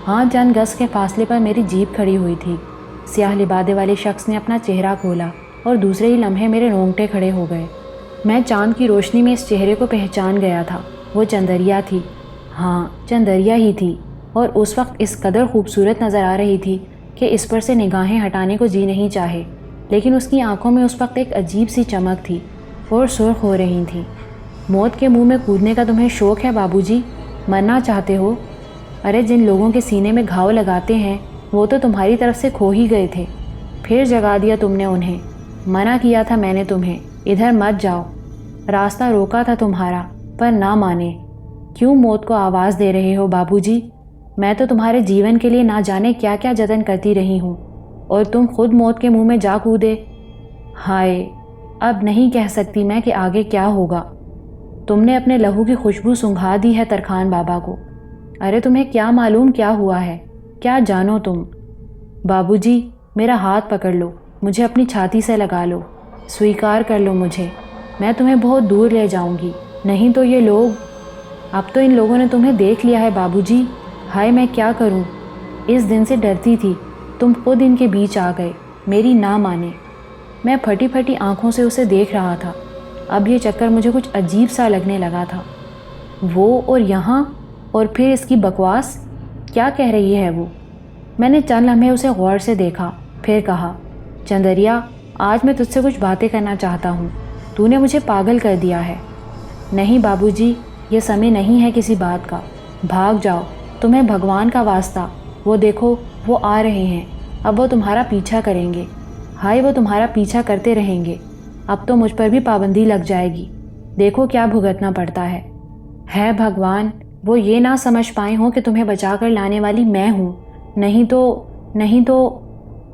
ہاں، چند گز کے فاصلے پر میری جیپ کھڑی ہوئی تھی۔ سیاہ لبادے والے شخص نے اپنا چہرہ کھولا اور دوسرے ہی لمحے میرے رونگٹے کھڑے ہو گئے۔ میں چاند کی روشنی میں اس چہرے کو پہچان گیا تھا۔ وہ چندریا تھی۔ ہاں، چندریا ہی تھی، اور اس وقت اس قدر خوبصورت نظر آ رہی تھی کہ اس پر سے نگاہیں ہٹانے کو جی نہیں چاہے، لیکن اس کی آنکھوں میں اس وقت ایک عجیب سی چمک تھی اور سرخ ہو رہی تھی۔ موت کے منہ میں کودنے کا تمہیں شوق ہے بابو جی؟ مرنا چاہتے ہو؟ ارے جن لوگوں کے سینے میں گھاؤ لگاتے ہیں وہ تو تمہاری طرف سے کھو ہی گئے تھے، پھر جگا دیا تم نے انہیں۔ منع کیا تھا میں نے تمہیں، ادھر مت جاؤ، راستہ روکا تھا تمہارا، پر نہ مانے۔ کیوں موت کو آواز دے رہے ہو بابو جی؟ میں تو تمہارے جیون کے لیے نہ جانے کیا کیا جتن کرتی رہی ہوں، اور تم خود موت کے منہ میں جا کودے۔ ہائے، اب نہیں کہہ سکتی میں کہ آگے کیا ہوگا۔ تم نے اپنے لہو کی خوشبو سنگھا دی ہے ترکھان بابا کو۔ ارے تمہیں کیا معلوم کیا ہوا ہے؟ کیا جانو تم؟ بابو جی، میرا ہاتھ پکڑ لو، مجھے اپنی چھاتی سے لگا لو، سویکار کر لو مجھے، میں تمہیں بہت دور لے جاؤں گی، نہیں تو یہ لوگ… اب تو ان لوگوں نے تمہیں دیکھ لیا ہے بابو جی۔ ہائے، میں کیا کروں؟ اس دن سے ڈرتی تھی، تم خود ان کے بیچ آ گئے، میری نہ مانے۔ میں پھٹی پھٹی آنکھوں سے اسے دیکھ رہا تھا۔ اب یہ چکر مجھے کچھ عجیب سا لگنے لگا تھا۔ وہ اور یہاں، اور پھر اس کی بکواس، کیا کہہ رہی ہے وہ؟ میں نے چند لمحے اسے غور سے دیکھا، پھر کہا، چندریا، آج میں تجھ سے کچھ باتیں کرنا چاہتا ہوں، تو نے مجھے پاگل کر دیا ہے۔ نہیں بابو جی، یہ سمے نہیں ہے کسی بات کا، بھاگ جاؤ، تمہیں بھگوان کا واسطہ، وہ دیکھو وہ آ رہے ہیں، اب وہ تمہارا پیچھا کریں گے۔ ہائے، وہ تمہارا پیچھا کرتے رہیں گے، اب تو مجھ پر بھی پابندی لگ جائے گی، دیکھو کیا بھگتنا پڑتا ہے۔ ہے بھگوان، وہ یہ نہ سمجھ پائے ہوں کہ تمہیں بچا کر لانے والی میں ہوں، نہیں تو…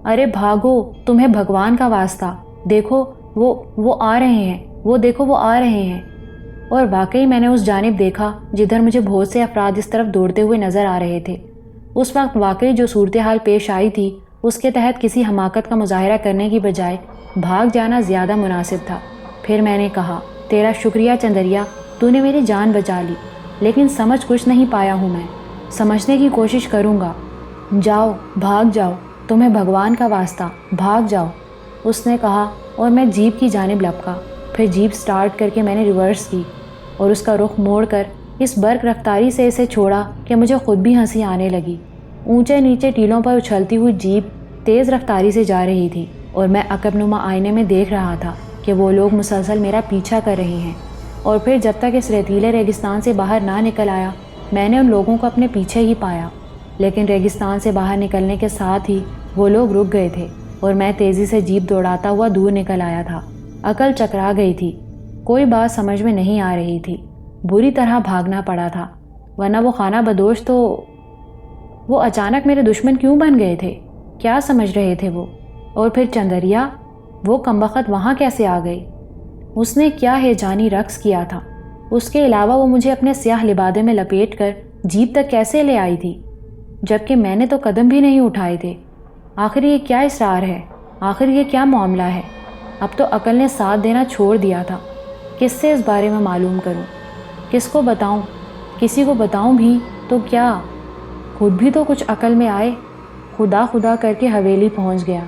ارے بھاگو، تمہیں بھگوان کا واسطہ، دیکھو وہ آ رہے ہیں، وہ دیکھو وہ آ رہے ہیں۔ اور واقعی میں نے اس جانب دیکھا جدھر مجھے بہت سے افراد اس طرف دوڑتے ہوئے نظر آ رہے تھے۔ اس وقت واقعی جو صورتحال پیش آئی تھی اس کے تحت کسی حماقت کا مظاہرہ کرنے کی بجائے بھاگ جانا زیادہ مناسب تھا۔ پھر میں نے کہا، تیرا شکریہ چندریا، تو نے میری جان بچا لی، لیکن سمجھ کچھ نہیں پایا ہوں میں، سمجھنے کی کوشش کروں گا۔ جاؤ، بھاگ جاؤ، تمہیں بھگوان کا واسطہ، بھاگ جاؤ، اس نے کہا، اور میں جیپ کی جانب لپکا۔ پھر جیپ سٹارٹ کر کے میں نے ریورس کی اور اس کا رخ موڑ کر اس برق رفتاری سے اسے چھوڑا کہ مجھے خود بھی ہنسی آنے لگی۔ اونچے نیچے ٹیلوں پر اچھلتی ہوئی جیپ تیز رفتاری سے جا رہی تھی، اور میں عقب نما آئینے میں دیکھ رہا تھا کہ وہ لوگ مسلسل میرا پیچھا کر رہے ہیں، اور پھر جب تک اس ریتیلے ریگستان سے باہر نہ نکل آیا میں نے ان لوگوں کو اپنے پیچھے ہی پایا۔ لیکن ریگستان سے باہر نکلنے کے ساتھ ہی وہ لوگ رک گئے تھے اور میں تیزی سے جیپ دوڑاتا ہوا دور نکل آیا تھا۔ عقل چکرا گئی تھی، کوئی بات سمجھ میں نہیں آ رہی تھی، بری طرح بھاگنا پڑا تھا، ورنہ وہ خانہ بدوش تو… وہ اچانک میرے دشمن کیوں بن گئے تھے؟ کیا سمجھ رہے تھے وہ؟ اور پھر چندریا، وہ کمبخت وہاں کیسے آ گئی؟ اس نے کیا ہیجانی رقص کیا تھا؟ اس کے علاوہ وہ مجھے اپنے سیاہ لبادے میں لپیٹ کر جیپ تک کیسے لے آئی تھی، جبکہ میں نے تو قدم بھی نہیں اٹھائے تھے؟ آخر یہ کیا اسرار ہے؟ آخر یہ کیا معاملہ ہے؟ اب تو عقل نے ساتھ دینا چھوڑ دیا تھا۔ کس سے اس بارے میں معلوم کروں؟ کس کو بتاؤں؟ کسی کو بتاؤں بھی تو کیا؟ خود بھی تو کچھ عقل میں آئے۔ خدا خدا کر کے حویلی پہنچ گیا،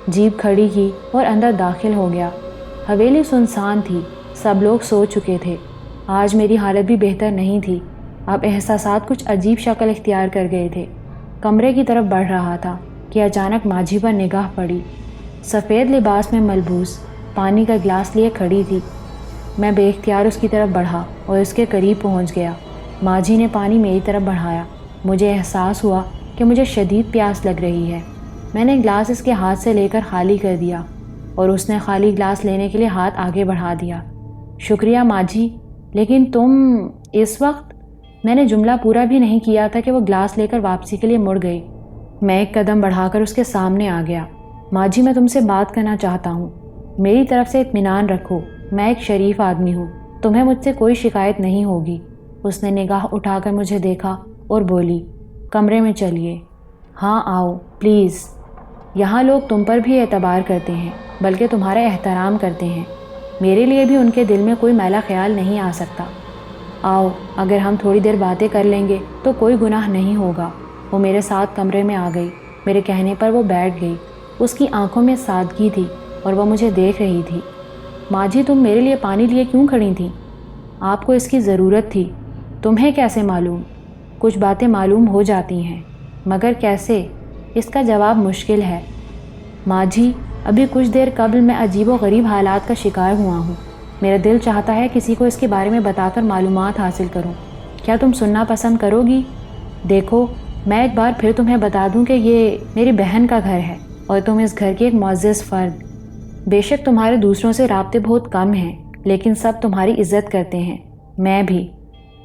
جیپ کھڑی کی اور اندر داخل ہو گیا۔ حویلی سنسان تھی، سب لوگ سو چکے تھے۔ آج میری حالت بھی بہتر نہیں تھی۔ اب احساسات کچھ عجیب شکل اختیار کر گئے تھے۔ کمرے کی طرف بڑھ رہا تھا کہ اچانک ماجھی پر نگاہ پڑی۔ سفید لباس میں ملبوس، پانی کا گلاس لیے کھڑی تھی۔ میں بے اختیار اس کی طرف بڑھا اور اس کے قریب پہنچ گیا۔ ماجھی نے پانی میری طرف بڑھایا۔ مجھے احساس ہوا کہ مجھے شدید پیاس لگ رہی ہے۔ میں نے گلاس اس کے ہاتھ سے لے کر خالی کر دیا اور اس نے خالی گلاس لینے کے لیے ہاتھ آگے بڑھا دیا۔ شکریہ ماجھی، لیکن تم اس وقت؟ میں نے جملہ پورا بھی نہیں کیا تھا کہ وہ گلاس لے کر واپسی کے لیے مڑ گئی۔ میں ایک قدم بڑھا کر اس کے سامنے آ گیا۔ ماجھی، میں تم سے بات کرنا چاہتا ہوں۔ میری طرف سے اطمینان رکھو، میں ایک شریف آدمی ہوں، تمہیں مجھ سے کوئی شکایت نہیں ہوگی۔ اس نے نگاہ اٹھا کر مجھے دیکھا اور بولی، کمرے میں چلیے۔ ہاں آؤ پلیز۔ یہاں لوگ تم پر بھی اعتبار کرتے ہیں، بلکہ تمہارا احترام کرتے ہیں۔ میرے لیے بھی ان کے دل میں کوئی میلا خیال نہیں آ سکتا۔ آؤ، اگر ہم تھوڑی دیر باتیں کر لیں گے تو کوئی گناہ نہیں ہوگا۔ وہ میرے ساتھ کمرے میں آ گئی۔ میرے کہنے پر وہ بیٹھ گئی۔ اس کی آنکھوں میں سادگی تھی اور وہ مجھے دیکھ رہی تھی۔ ماجھی، تم میرے لیے پانی لیے کیوں کھڑی تھیں؟ آپ کو اس کی ضرورت تھی۔ تمہیں کیسے معلوم؟ کچھ باتیں معلوم ہو جاتی ہیں، مگر کیسے؟ اس کا جواب مشکل ہے۔ ماجھی، ابھی کچھ دیر قبل میں عجیب و غریب حالات کا شکار ہوا ہوں۔ میرا دل چاہتا ہے کسی کو اس کے بارے میں بتا کر معلومات حاصل کروں۔ کیا تم سننا پسند کرو گی؟ دیکھو، میں ایک بار پھر تمہیں بتا دوں کہ یہ میری بہن کا گھر ہے اور تم اس گھر کی ایک معزز فرد۔ بے شک تمہارے دوسروں سے رابطے بہت کم ہیں، لیکن سب تمہاری عزت کرتے ہیں، میں بھی۔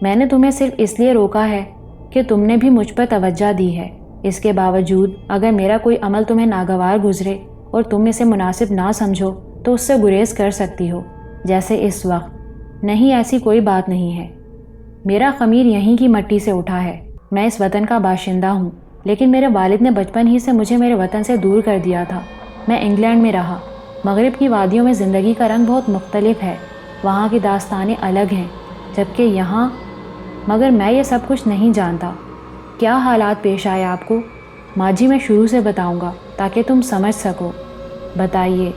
میں نے تمہیں صرف اس لیے روکا ہے کہ تم نے بھی مجھ پر توجہ دی ہے۔ اس کے باوجود اگر میرا کوئی عمل تمہیں ناگوار گزرے اور تم اسے مناسب نہ سمجھو تو اس سے گریز کر سکتی ہو، جیسے اس وقت۔ نہیں، ایسی کوئی بات نہیں ہے۔ میرا خمیر یہیں کی مٹی سے اٹھا ہے۔ میں اس وطن کا باشندہ ہوں، لیکن میرے والد نے بچپن ہی سے مجھے میرے وطن سے دور کر دیا تھا۔ میں انگلینڈ میں رہا۔ مغرب کی وادیوں میں زندگی کا رنگ بہت مختلف ہے، وہاں کی داستانیں الگ ہیں، جبکہ یہاں… مگر میں یہ سب کچھ نہیں جانتا۔ کیا حالات پیش آئے آپ کو؟ ماجھی، میں شروع سے بتاؤں گا تاکہ تم سمجھ سکو۔ بتائیے۔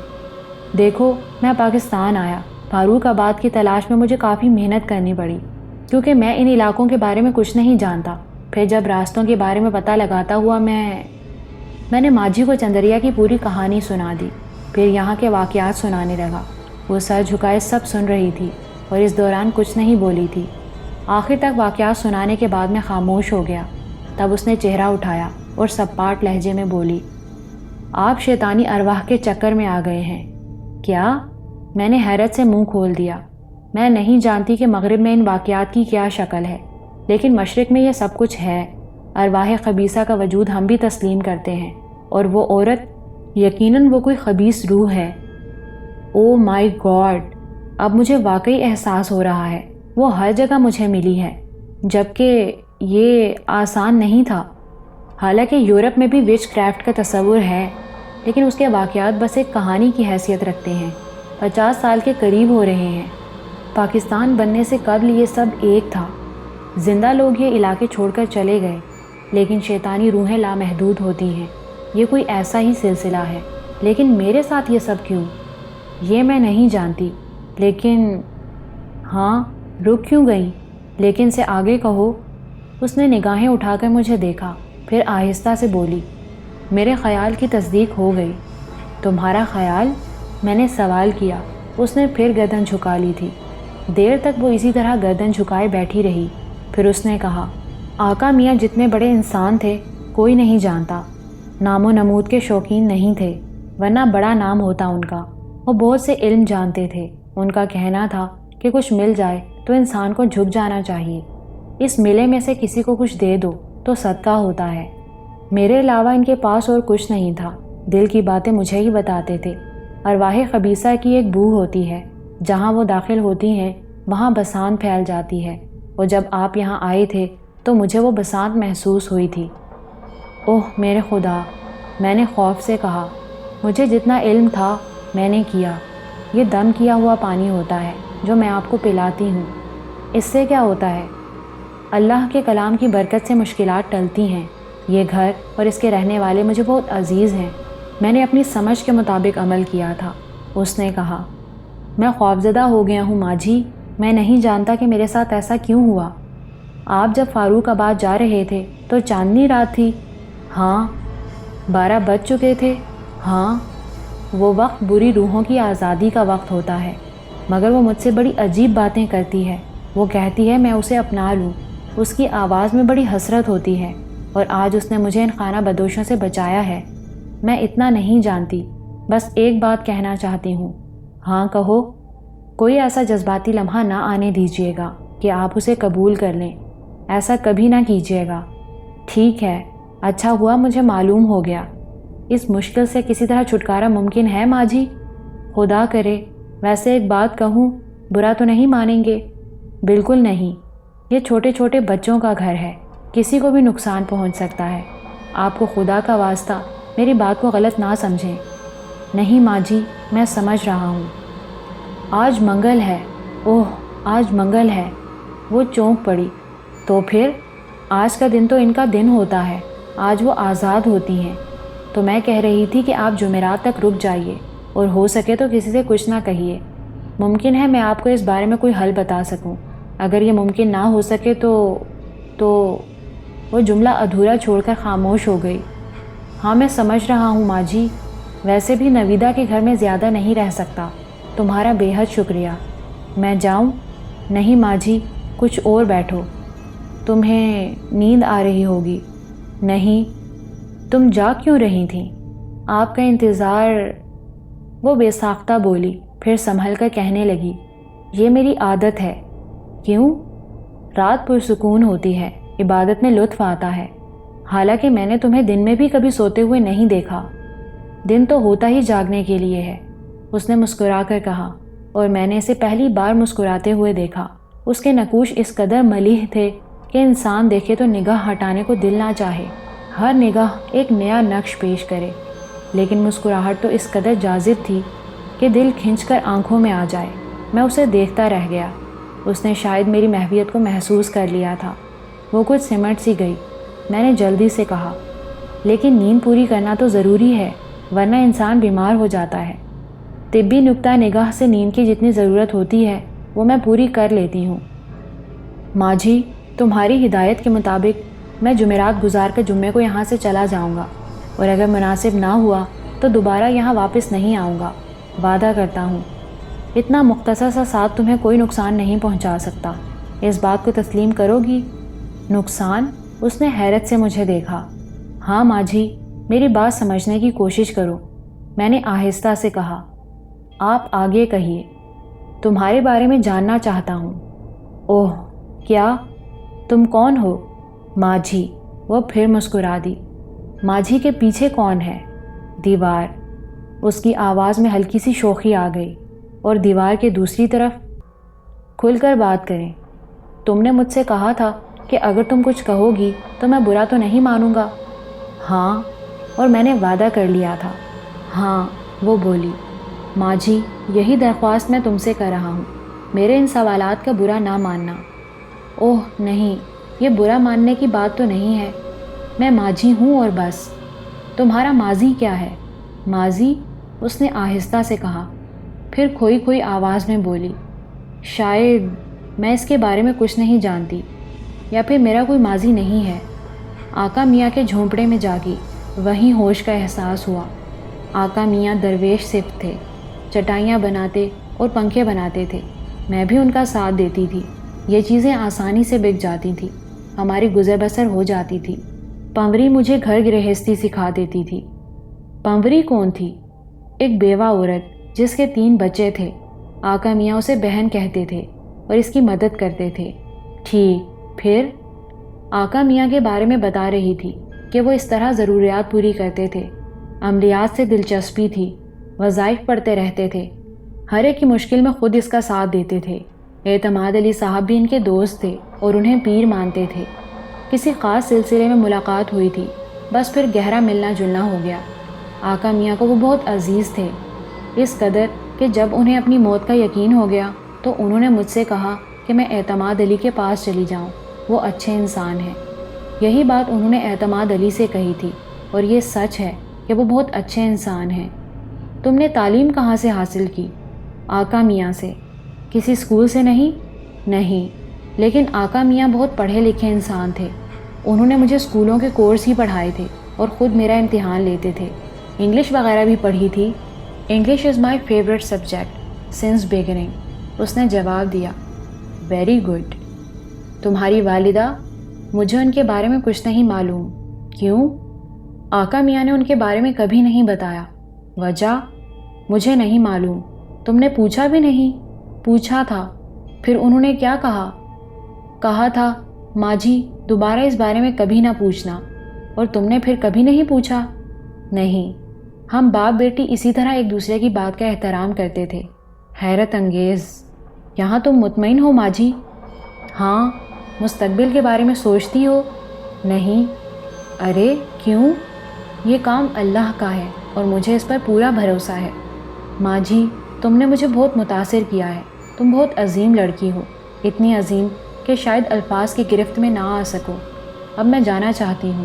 دیکھو، میں پاکستان آیا۔ فاروق آباد کی تلاش میں مجھے کافی محنت کرنی پڑی، کیونکہ میں ان علاقوں کے بارے میں کچھ نہیں جانتا۔ پھر جب راستوں کے بارے میں پتہ لگاتا ہوا میں نے ماجھی کو چندریا کی پوری کہانی سنا دی، پھر یہاں کے واقعات سنانے لگا۔ وہ سر جھکائے سب سن رہی تھی اور اس دوران کچھ نہیں بولی تھی۔ آخر تک واقعات سنانے کے بعد میں خاموش ہو گیا۔ تب اس نے چہرہ اٹھایا اور سپاٹ لہجے میں بولی، آپ شیطانی ارواح کے چکر میں آ گئے ہیں۔ کیا؟ میں نے حیرت سے منہ کھول دیا۔ میں نہیں جانتی کہ مغرب میں ان واقعات کی کیا شکل ہے، لیکن مشرق میں یہ سب کچھ ہے۔ ارواح خبیثہ کا وجود ہم بھی تسلیم کرتے ہیں، اور وہ عورت یقیناً وہ کوئی خبیث روح ہے۔ او مائی گاڈ! اب مجھے واقعی احساس ہو رہا ہے، وہ ہر جگہ مجھے ملی ہے، جبکہ یہ آسان نہیں تھا۔ حالانکہ یورپ میں بھی وچ کرافٹ کا تصور ہے، لیکن اس کے واقعات بس ایک کہانی کی حیثیت رکھتے ہیں۔ 50 سال کے قریب ہو رہے ہیں۔ پاکستان بننے سے قبل یہ سب ایک تھا۔ زندہ لوگ یہ علاقے چھوڑ کر چلے گئے، لیکن شیطانی روحیں لامحدود ہوتی ہیں۔ یہ کوئی ایسا ہی سلسلہ ہے، لیکن میرے ساتھ یہ سب کیوں؟ یہ میں نہیں جانتی، لیکن… ہاں، رک کیوں گئی؟ لیکن سے آگے کہو۔ اس نے نگاہیں اٹھا کر مجھے دیکھا، پھر آہستہ سے بولی، میرے خیال کی تصدیق ہو گئی۔ تمہارا خیال؟ میں نے سوال کیا۔ اس نے پھر گردن جھکا لی تھی۔ دیر تک وہ اسی طرح گردن جھکائے بیٹھی رہی، پھر اس نے کہا، آقا میاں جتنے بڑے انسان تھے کوئی نہیں جانتا۔ نام و نمود کے شوقین نہیں تھے، ورنہ بڑا نام ہوتا ان کا۔ وہ بہت سے علم جانتے تھے۔ ان کا کہنا تھا کہ کچھ مل جائے تو انسان کو جھک جانا چاہیے۔ اس ملے میں سے کسی کو کچھ دے دو تو صدقہ ہوتا ہے۔ میرے علاوہ ان کے پاس اور کچھ نہیں تھا۔ دل کی باتیں مجھے ہی بتاتے تھے۔ ارواح خبیثہ کی ایک بو ہوتی ہے، جہاں وہ داخل ہوتی ہیں وہاں بسانت پھیل جاتی ہے، اور جب آپ یہاں آئے تھے تو مجھے وہ بسانت محسوس ہوئی تھی۔ اوہ میرے خدا! میں نے خوف سے کہا۔ مجھے جتنا علم تھا میں نے کیا۔ یہ دم کیا ہوا پانی ہوتا ہے جو میں آپ کو پلاتی ہوں۔ اس سے کیا ہوتا ہے؟ اللہ کے کلام کی برکت سے مشکلات ٹلتی ہیں۔ یہ گھر اور اس کے رہنے والے مجھے بہت عزیز ہیں۔ میں نے اپنی سمجھ کے مطابق عمل کیا تھا۔ اس نے کہا، میں خوفزدہ ہو گیا ہوں ماں جی، میں نہیں جانتا کہ میرے ساتھ ایسا کیوں ہوا۔ آپ جب فاروق آباد جا رہے تھے تو چاندنی رات تھی؟ ہاں۔ 12 بج چکے تھے؟ ہاں۔ وہ وقت بری روحوں کی آزادی کا وقت ہوتا ہے، مگر وہ مجھ سے بڑی عجیب باتیں کرتی ہے۔ وہ کہتی ہے میں اسے اپنا لوں، اس کی آواز میں بڑی حسرت ہوتی ہے، اور آج اس نے مجھے ان خانہ بدوشوں سے بچایا ہے۔ میں اتنا نہیں جانتی، بس ایک بات کہنا چاہتی ہوں۔ ہاں کہو۔ کوئی ایسا جذباتی لمحہ نہ آنے دیجیے گا کہ آپ اسے قبول کر لیں، ایسا کبھی نہ کیجیے گا۔ ٹھیک ہے، اچھا ہوا مجھے معلوم ہو گیا۔ اس مشکل سے کسی طرح چھٹکارا ممکن ہے ماں جی؟ خدا کرے۔ ویسے ایک بات کہوں، برا تو نہیں مانیں گے؟ بالکل نہیں، یہ چھوٹے چھوٹے بچوں کا گھر ہے، کسی کو بھی نقصان پہنچ سکتا ہے۔ آپ کو خدا کا واسطہ میری بات کو غلط نہ سمجھیں۔ نہیں ماں جی، میں سمجھ رہا ہوں۔ آج منگل ہے۔ اوہ، آج منگل ہے۔ وہ چونک پڑی۔ تو پھر آج کا دن تو ان کا دن ہوتا ہے، آج وہ آزاد ہوتی ہیں۔ تو میں کہہ رہی تھی کہ آپ جمعرات تک رک جائیے، اور ہو سکے تو کسی سے کچھ نہ کہیے۔ ممکن ہے میں آپ کو اس بارے میں کوئی حل بتا سکوں۔ اگر یہ ممکن نہ ہو سکے تو وہ جملہ ادھورا چھوڑ کر خاموش ہو گئی۔ ہاں میں سمجھ رہا ہوں ماں جی، ویسے بھی نویدہ کے گھر میں زیادہ نہیں رہ سکتا۔ تمہارا بے حد شکریہ۔ میں جاؤں؟ نہیں ماں جی، کچھ اور بیٹھو۔ تمہیں نیند آ رہی ہوگی۔ نہیں، تم جا کیوں رہی تھیں؟ آپ کا انتظار۔ وہ بے ساختہ بولی، پھر سنبھل کر کہنے لگی، یہ میری عادت ہے۔ کیوں؟ رات پرسکون ہوتی ہے، عبادت میں لطف آتا ہے۔ حالانکہ میں نے تمہیں دن میں بھی کبھی سوتے ہوئے نہیں دیکھا۔ دن تو ہوتا ہی جاگنے کے لیے ہے، اس نے مسکرا کر کہا، اور میں نے اسے پہلی بار مسکراتے ہوئے دیکھا۔ اس کے نقوش اس قدر ملیح تھے کہ انسان دیکھے تو نگاہ ہٹانے کو دل نہ چاہے، ہر نگاہ ایک نیا نقش پیش کرے۔ لیکن مسکراہٹ تو اس قدر جاذب تھی کہ دل کھنچ کر آنکھوں میں آ جائے۔ میں اسے دیکھتا رہ گیا۔ اس نے شاید میری محویت کو محسوس کر لیا تھا۔ وہ کچھ سمٹ سی گئی۔ میں نے جلدی سے کہا، لیکن نیند پوری کرنا تو ضروری ہے، ورنہ انسان بیمار ہو جاتا ہے۔ طبی نقطہ نگاہ سے نیند کی جتنی ضرورت ہوتی ہے وہ میں پوری کر لیتی ہوں۔ ماں جی، تمہاری ہدایت کے مطابق میں جمعرات گزار کر جمعے کو یہاں سے چلا جاؤں گا، اور اگر مناسب نہ ہوا تو دوبارہ یہاں واپس نہیں آؤں گا، وعدہ کرتا ہوں۔ اتنا مختصر سا ساتھ تمہیں کوئی نقصان نہیں پہنچا سکتا، اس بات کو تسلیم کرو گی؟ نقصان؟ اس نے حیرت سے مجھے دیکھا۔ ہاں ماں جی، میری بات سمجھنے کی کوشش کرو، میں نے آہستہ سے کہا۔ آپ آگے کہیے۔ تمہارے بارے میں جاننا چاہتا ہوں۔ اوہ، کیا؟ تم کون ہو؟ ماجھی۔ وہ پھر مسکرا دی۔ ماجھی کے پیچھے کون ہے؟ دیوار۔ اس کی آواز میں ہلکی سی شوخی آ گئی۔ اور دیوار کے دوسری طرف؟ کھل کر بات کریں۔ تم نے مجھ سے کہا تھا کہ اگر تم کچھ کہو گی تو میں برا تو نہیں مانوں گا۔ ہاں، اور میں نے وعدہ کر لیا تھا۔ ہاں، وہ بولی۔ ماں جی، یہی درخواست میں تم سے کر رہا ہوں، میرے ان سوالات کا برا نہ ماننا۔ اوہ نہیں، یہ برا ماننے کی بات تو نہیں ہے، میں ماجھی ہوں اور بس۔ تمہارا ماضی کیا ہے؟ ماضی؟ اس نے آہستہ سے کہا، پھر کھوئی کھوئی آواز میں بولی، شاید میں اس کے بارے میں کچھ نہیں جانتی، یا پھر میرا کوئی ماضی نہیں ہے۔ آقا میاں کے جھونپڑے میں جاگی، وہیں ہوش کا احساس ہوا۔ آقا میاں درویش صفت تھے، چٹائیاں بناتے اور پنکھے بناتے تھے، میں بھی ان کا ساتھ دیتی تھی۔ یہ چیزیں آسانی سے بک جاتی تھی، ہماری گزر بسر ہو جاتی تھی۔ پنوری مجھے گھر گرہستی سکھا دیتی تھی۔ پنوری کون تھی؟ ایک بیوہ عورت جس کے 3 بچے تھے۔ آقا میاں اسے بہن کہتے تھے اور اس کی مدد کرتے تھے۔ ٹھیک، پھر؟ آقا میاں کے بارے میں بتا رہی تھی کہ وہ اس طرح ضروریات پوری کرتے تھے۔ عملیات سے دلچسپی تھی، وظائف پڑھتے رہتے تھے، ہر ایک کی مشکل میں خود اس کا ساتھ دیتے تھے۔ اعتماد علی صاحب بھی ان کے دوست تھے اور انہیں پیر مانتے تھے۔ کسی خاص سلسلے میں ملاقات ہوئی تھی، بس پھر گہرا ملنا جلنا ہو گیا۔ آقا میاں کو وہ بہت عزیز تھے، اس قدر کہ جب انہیں اپنی موت کا یقین ہو گیا تو انہوں نے مجھ سے کہا کہ میں اعتماد علی کے پاس چلی جاؤں، وہ اچھے انسان ہیں۔ یہی بات انہوں نے اعتماد علی سے کہی تھی، اور یہ سچ ہے کہ وہ بہت اچھے انسان ہیں۔ تم نے تعلیم کہاں سے حاصل کی؟ آقا میاں سے۔ کسی اسکول سے نہیں؟ نہیں، لیکن آقا میاں بہت پڑھے لکھے انسان تھے۔ انہوں نے مجھے اسکولوں کے کورس ہی پڑھائے تھے اور خود میرا امتحان لیتے تھے۔ انگلش وغیرہ بھی پڑھی تھی۔ English is my favourite subject since beginning, اس نے جواب دیا۔ Very good. تمہاری والدہ؟ مجھے ان کے بارے میں کچھ نہیں معلوم۔ کیوں؟ آقا میاں نے ان کے بارے میں کبھی نہیں بتایا۔ وجہ؟ مجھے نہیں معلوم۔ تم نے پوچھا بھی نہیں؟ پوچھا تھا۔ پھر انہوں نے کیا کہا؟ کہا تھا ماجی دوبارہ اس بارے میں کبھی نہ پوچھنا۔ اور تم نے پھر کبھی نہیں پوچھا؟ نہیں، ہم باپ بیٹی اسی طرح ایک دوسرے کی بات کا احترام کرتے تھے۔ حیرت انگیز۔ یہاں تم مطمئن ہو ماجی؟ ہاں۔ مستقبل کے بارے میں سوچتی ہو؟ نہیں۔ ارے کیوں؟ یہ کام اللہ کا ہے اور مجھے اس پر پورا بھروسہ ہے۔ ماں جی، تم نے مجھے بہت متاثر کیا ہے۔ تم بہت عظیم لڑکی ہو، اتنی عظیم کہ شاید الفاظ کی گرفت میں نہ آ سکو۔ اب میں جانا چاہتی ہوں،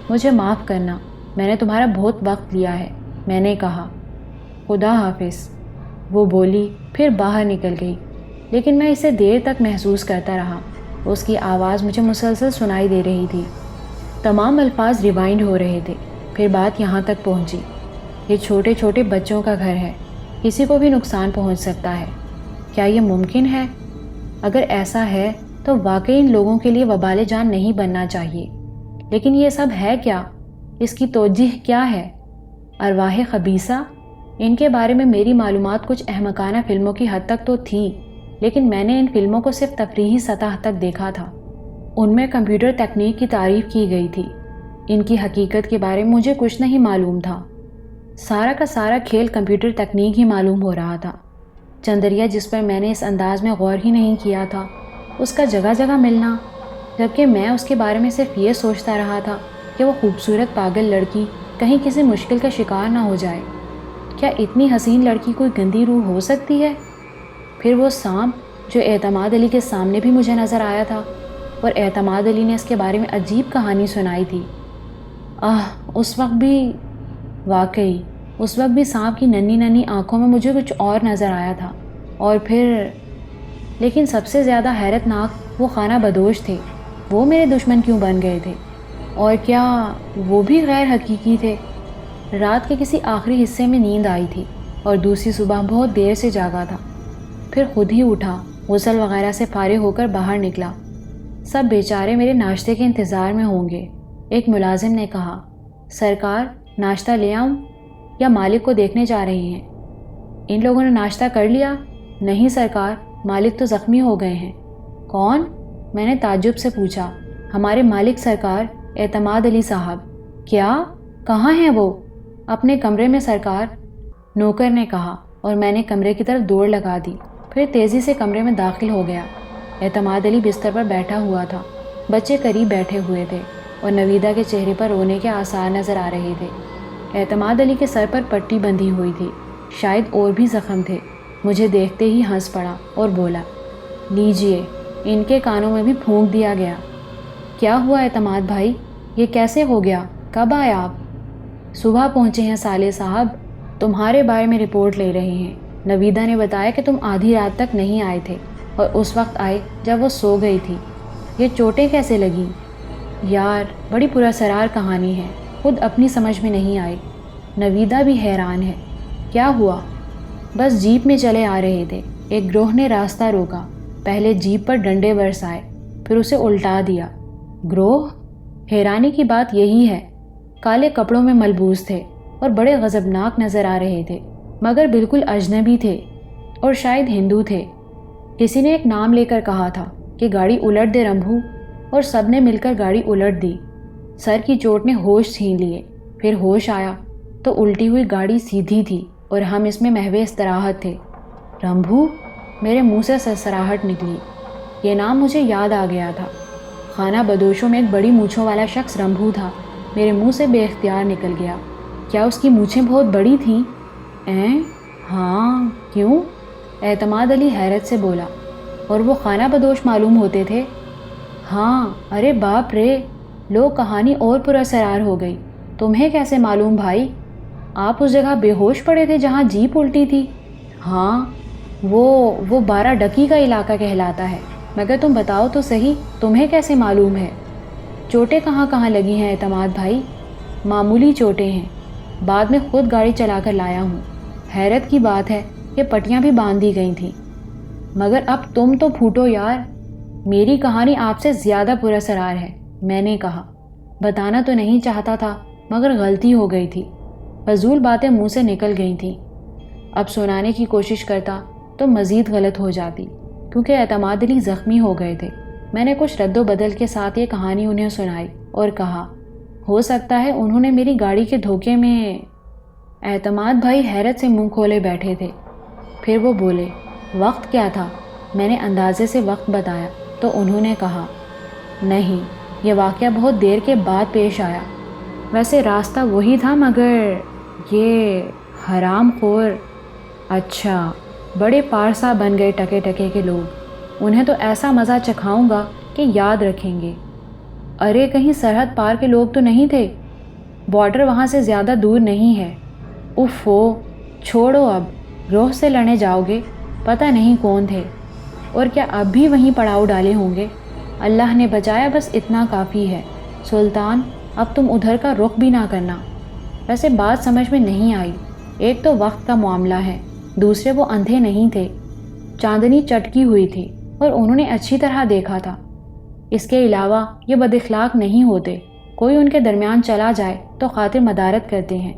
مجھے معاف کرنا، میں نے تمہارا بہت وقت لیا ہے۔ میں نے کہا خدا حافظ۔ وہ بولی، پھر باہر نکل گئی، لیکن میں اسے دیر تک محسوس کرتا رہا۔ اس کی آواز مجھے مسلسل سنائی دے رہی تھی۔ تمام الفاظ ریوائنڈ ہو رہے تھے۔ پھر بات یہاں تک پہنچی، یہ چھوٹے چھوٹے بچوں کا گھر ہے، کسی کو بھی نقصان پہنچ سکتا ہے۔ کیا یہ ممکن ہے؟ اگر ایسا ہے تو واقعی ان لوگوں کے لیے وبال جان نہیں بننا چاہیے۔ لیکن یہ سب ہے کیا؟ اس کی توجہ کیا ہے؟ ارواح خبیثہ؟ ان کے بارے میں میری معلومات کچھ احمقانہ فلموں کی حد تک تو تھی، لیکن میں نے ان فلموں کو صرف تفریحی سطح تک دیکھا تھا۔ ان میں کمپیوٹر تکنیک کی تعریف کی گئی تھی۔ ان کی حقیقت کے بارے میں مجھے کچھ نہیں معلوم تھا۔ سارا کا سارا کھیل کمپیوٹر تکنیک ہی معلوم ہو رہا تھا۔ چندریا، جس پر میں نے اس انداز میں غور ہی نہیں کیا تھا، اس کا جگہ جگہ ملنا، جبکہ میں اس کے بارے میں صرف یہ سوچتا رہا تھا کہ وہ خوبصورت پاگل لڑکی کہیں کسی مشکل کا شکار نہ ہو جائے۔ کیا اتنی حسین لڑکی کوئی گندی روح ہو سکتی ہے؟ پھر وہ سانپ جو اعتماد علی کے سامنے بھی مجھے نظر آیا تھا، اور اعتماد علی نے اس کے بارے میں عجیب کہانی سنائی تھی۔ اس وقت بھی واقعی اس وقت بھی سانپ کی ننھی ننھی آنکھوں میں مجھے کچھ اور نظر آیا تھا۔ اور پھر لیکن سب سے زیادہ حیرت ناک وہ خانہ بدوش تھے۔ وہ میرے دشمن کیوں بن گئے تھے؟ اور کیا وہ بھی غیر حقیقی تھے؟ رات کے کسی آخری حصے میں نیند آئی تھی اور دوسری صبح بہت دیر سے جاگا تھا۔ پھر خود ہی اٹھا، غسل وغیرہ سے فارغ ہو کر باہر نکلا۔ سب بیچارے میرے ناشتے کے انتظار میں ہوں گے۔ ایک ملازم نے کہا، سرکار ناشتہ لے آؤں یا مالک کو دیکھنے جا رہے ہیں؟ ان لوگوں نے ناشتہ کر لیا؟ نہیں سرکار، مالک تو زخمی ہو گئے ہیں۔ کون؟ میں نے تعجب سے پوچھا۔ ہمارے مالک سرکار، اعتماد علی صاحب۔ کیا؟ کہاں ہیں وہ؟ اپنے کمرے میں سرکار، نوکر نے کہا، اور میں نے کمرے کی طرف دوڑ لگا دی۔ پھر تیزی سے کمرے میں داخل ہو گیا۔ اعتماد علی بستر پر بیٹھا ہوا تھا، بچے قریب بیٹھے ہوئے تھے اور نویدہ کے چہرے پر رونے کے آثار نظر آ رہے تھے۔ اعتماد علی کے سر پر پٹی بندھی ہوئی تھی، شاید اور بھی زخم تھے۔ مجھے دیکھتے ہی ہنس پڑا اور بولا، لیجئے، ان کے کانوں میں بھی پھونک دیا گیا۔ کیا ہوا اعتماد بھائی؟ یہ کیسے ہو گیا؟ کب آئے آپ؟ صبح پہنچے ہیں سالے صاحب، تمہارے بارے میں رپورٹ لے رہے ہیں۔ نویدہ نے بتایا کہ تم آدھی رات تک نہیں آئے تھے اور اس وقت آئے جب وہ سو گئی تھی۔ یہ چوٹیں کیسے لگیں؟ یار، بڑی پراسرار کہانی ہے، خود اپنی سمجھ میں نہیں آئی۔ نویدہ بھی حیران ہے۔ کیا ہوا؟ بس جیپ میں چلے آ رہے تھے، ایک گروہ نے راستہ روکا، پہلے جیپ پر ڈنڈے برسائے، پھر اسے الٹا دیا۔ گروہ؟ حیرانی کی بات یہی ہے، کالے کپڑوں میں ملبوس تھے اور بڑے غضبناک نظر آ رہے تھے، مگر بالکل اجنبی تھے اور شاید ہندو تھے۔ کسی نے ایک نام لے کر کہا تھا کہ گاڑی الٹ دے رمبھو، اور سب نے مل کر گاڑی الٹ دی۔ سر کی چوٹ نے ہوش چھین لیے، پھر ہوش آیا تو الٹی ہوئی گاڑی سیدھی تھی اور ہم اس میں محو استراحت تھے۔ رمبھو؟ میرے منہ سے سرسراہٹ نکلی۔ یہ نام مجھے یاد آ گیا تھا۔ خانہ بدوشوں میں ایک بڑی مونچھوں والا شخص رمبھو تھا۔ میرے منہ سے بے اختیار نکل گیا، کیا اس کی مونچھیں بہت بڑی تھیں؟ ہاں کیوں؟ اعتماد علی حیرت سے بولا۔ اور وہ خانہ بدوش معلوم ہوتے تھے؟ ہاں، ارے باپ رے، لوگ کہانی اور پراسرار ہو گئی۔ تمہیں کیسے معلوم بھائی؟ آپ اس جگہ بے ہوش پڑے تھے جہاں جیپ الٹی تھی؟ ہاں، وہ 12 ڈکی کا علاقہ کہلاتا ہے، مگر تم بتاؤ تو صحیح، تمہیں کیسے معلوم ہے؟ چوٹیں کہاں کہاں لگی ہیں اعتماد بھائی؟ معمولی چوٹیں ہیں، بعد میں خود گاڑی چلا کر لایا ہوں۔ حیرت کی بات ہے کہ پٹیاں بھی باندھ دی گئی تھیں۔ مگر اب تم تو پھوٹو یار، میری کہانی آپ سے زیادہ پراسرار ہے، میں نے کہا۔ بتانا تو نہیں چاہتا تھا مگر غلطی ہو گئی تھی، فضول باتیں منہ سے نکل گئی تھیں۔ اب سنانے کی کوشش کرتا تو مزید غلط ہو جاتی، کیونکہ اعتماد علی زخمی ہو گئے تھے۔ میں نے کچھ رد و بدل کے ساتھ یہ کہانی انہیں سنائی اور کہا، ہو سکتا ہے انہوں نے میری گاڑی کے دھوکے میں۔ اعتماد بھائی حیرت سے منہ کھولے بیٹھے تھے۔ پھر وہ بولے، وقت کیا تھا؟ میں نے اندازے سے وقت بتایا تو انہوں نے کہا، نہیں، یہ واقعہ بہت دیر کے بعد پیش آیا۔ ویسے راستہ وہی تھا مگر یہ حرام خور۔ اچھا، بڑے پارسا بن گئے ٹکے ٹکے کے لوگ، انہیں تو ایسا مزہ چکھاؤں گا کہ یاد رکھیں گے۔ ارے کہیں سرحد پار کے لوگ تو نہیں تھے؟ بارڈر وہاں سے زیادہ دور نہیں ہے۔ اوفو، چھوڑو اب، روح سے لڑنے جاؤ گے؟ پتہ نہیں کون تھے، اور کیا اب بھی وہیں پڑاؤ ڈالے ہوں گے؟ اللہ نے بچایا، بس اتنا کافی ہے۔ سلطان، اب تم ادھر کا رخ بھی نہ کرنا۔ ویسے بات سمجھ میں نہیں آئی، ایک تو وقت کا معاملہ ہے، دوسرے وہ اندھے نہیں تھے، چاندنی چٹکی ہوئی تھی اور انہوں نے اچھی طرح دیکھا تھا۔ اس کے علاوہ یہ بد اخلاق نہیں ہوتے، کوئی ان کے درمیان چلا جائے تو خاطر مدارت کرتے ہیں۔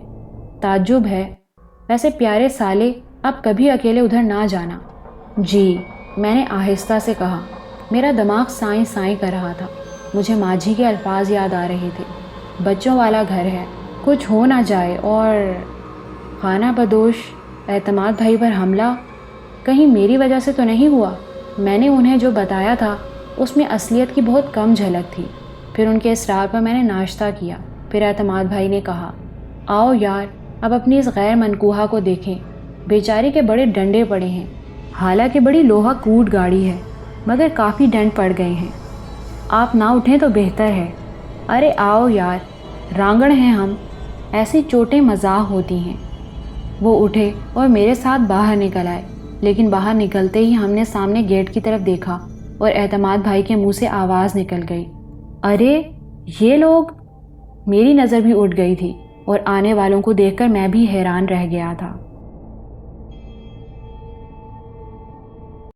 تعجب ہے، ویسے پیارے سالے، اب کبھی اکیلے ادھر نہ جانا۔ جی، میں نے آہستہ سے کہا۔ میرا دماغ سائیں سائیں کر رہا تھا، مجھے ماجھی کے الفاظ یاد آ رہے تھے، بچوں والا گھر ہے، کچھ ہو نہ جائے، اور خانہ بدوش اعتماد بھائی پر حملہ کہیں میری وجہ سے تو نہیں ہوا؟ میں نے انہیں جو بتایا تھا اس میں اصلیت کی بہت کم جھلک تھی۔ پھر ان کے اصرار پر میں نے ناشتہ کیا۔ پھر اعتماد بھائی نے کہا، آؤ یار، اب اپنی اس غیر منکوحہ کو دیکھیں، بیچاری کے بڑے ڈنڈے پڑے ہیں، حالانکہ بڑی لوہا کوٹ گاڑی ہے، مگر کافی ڈنڈ پڑ گئے ہیں۔ آپ نہ اٹھیں تو بہتر ہے۔ ارے آؤ یار، رانگڑ ہیں ہم، ایسی چوٹیں مزاح ہوتی ہیں۔ وہ اٹھے اور میرے ساتھ باہر نکل آئے، لیکن باہر نکلتے ہی ہم نے سامنے گیٹ کی طرف دیکھا اور اعتماد بھائی کے منہ سے آواز نکل گئی، ارے یہ لوگ! میری نظر بھی اٹھ گئی تھی اور آنے والوں کو دیکھ کر میں بھی حیران رہ گیا تھا۔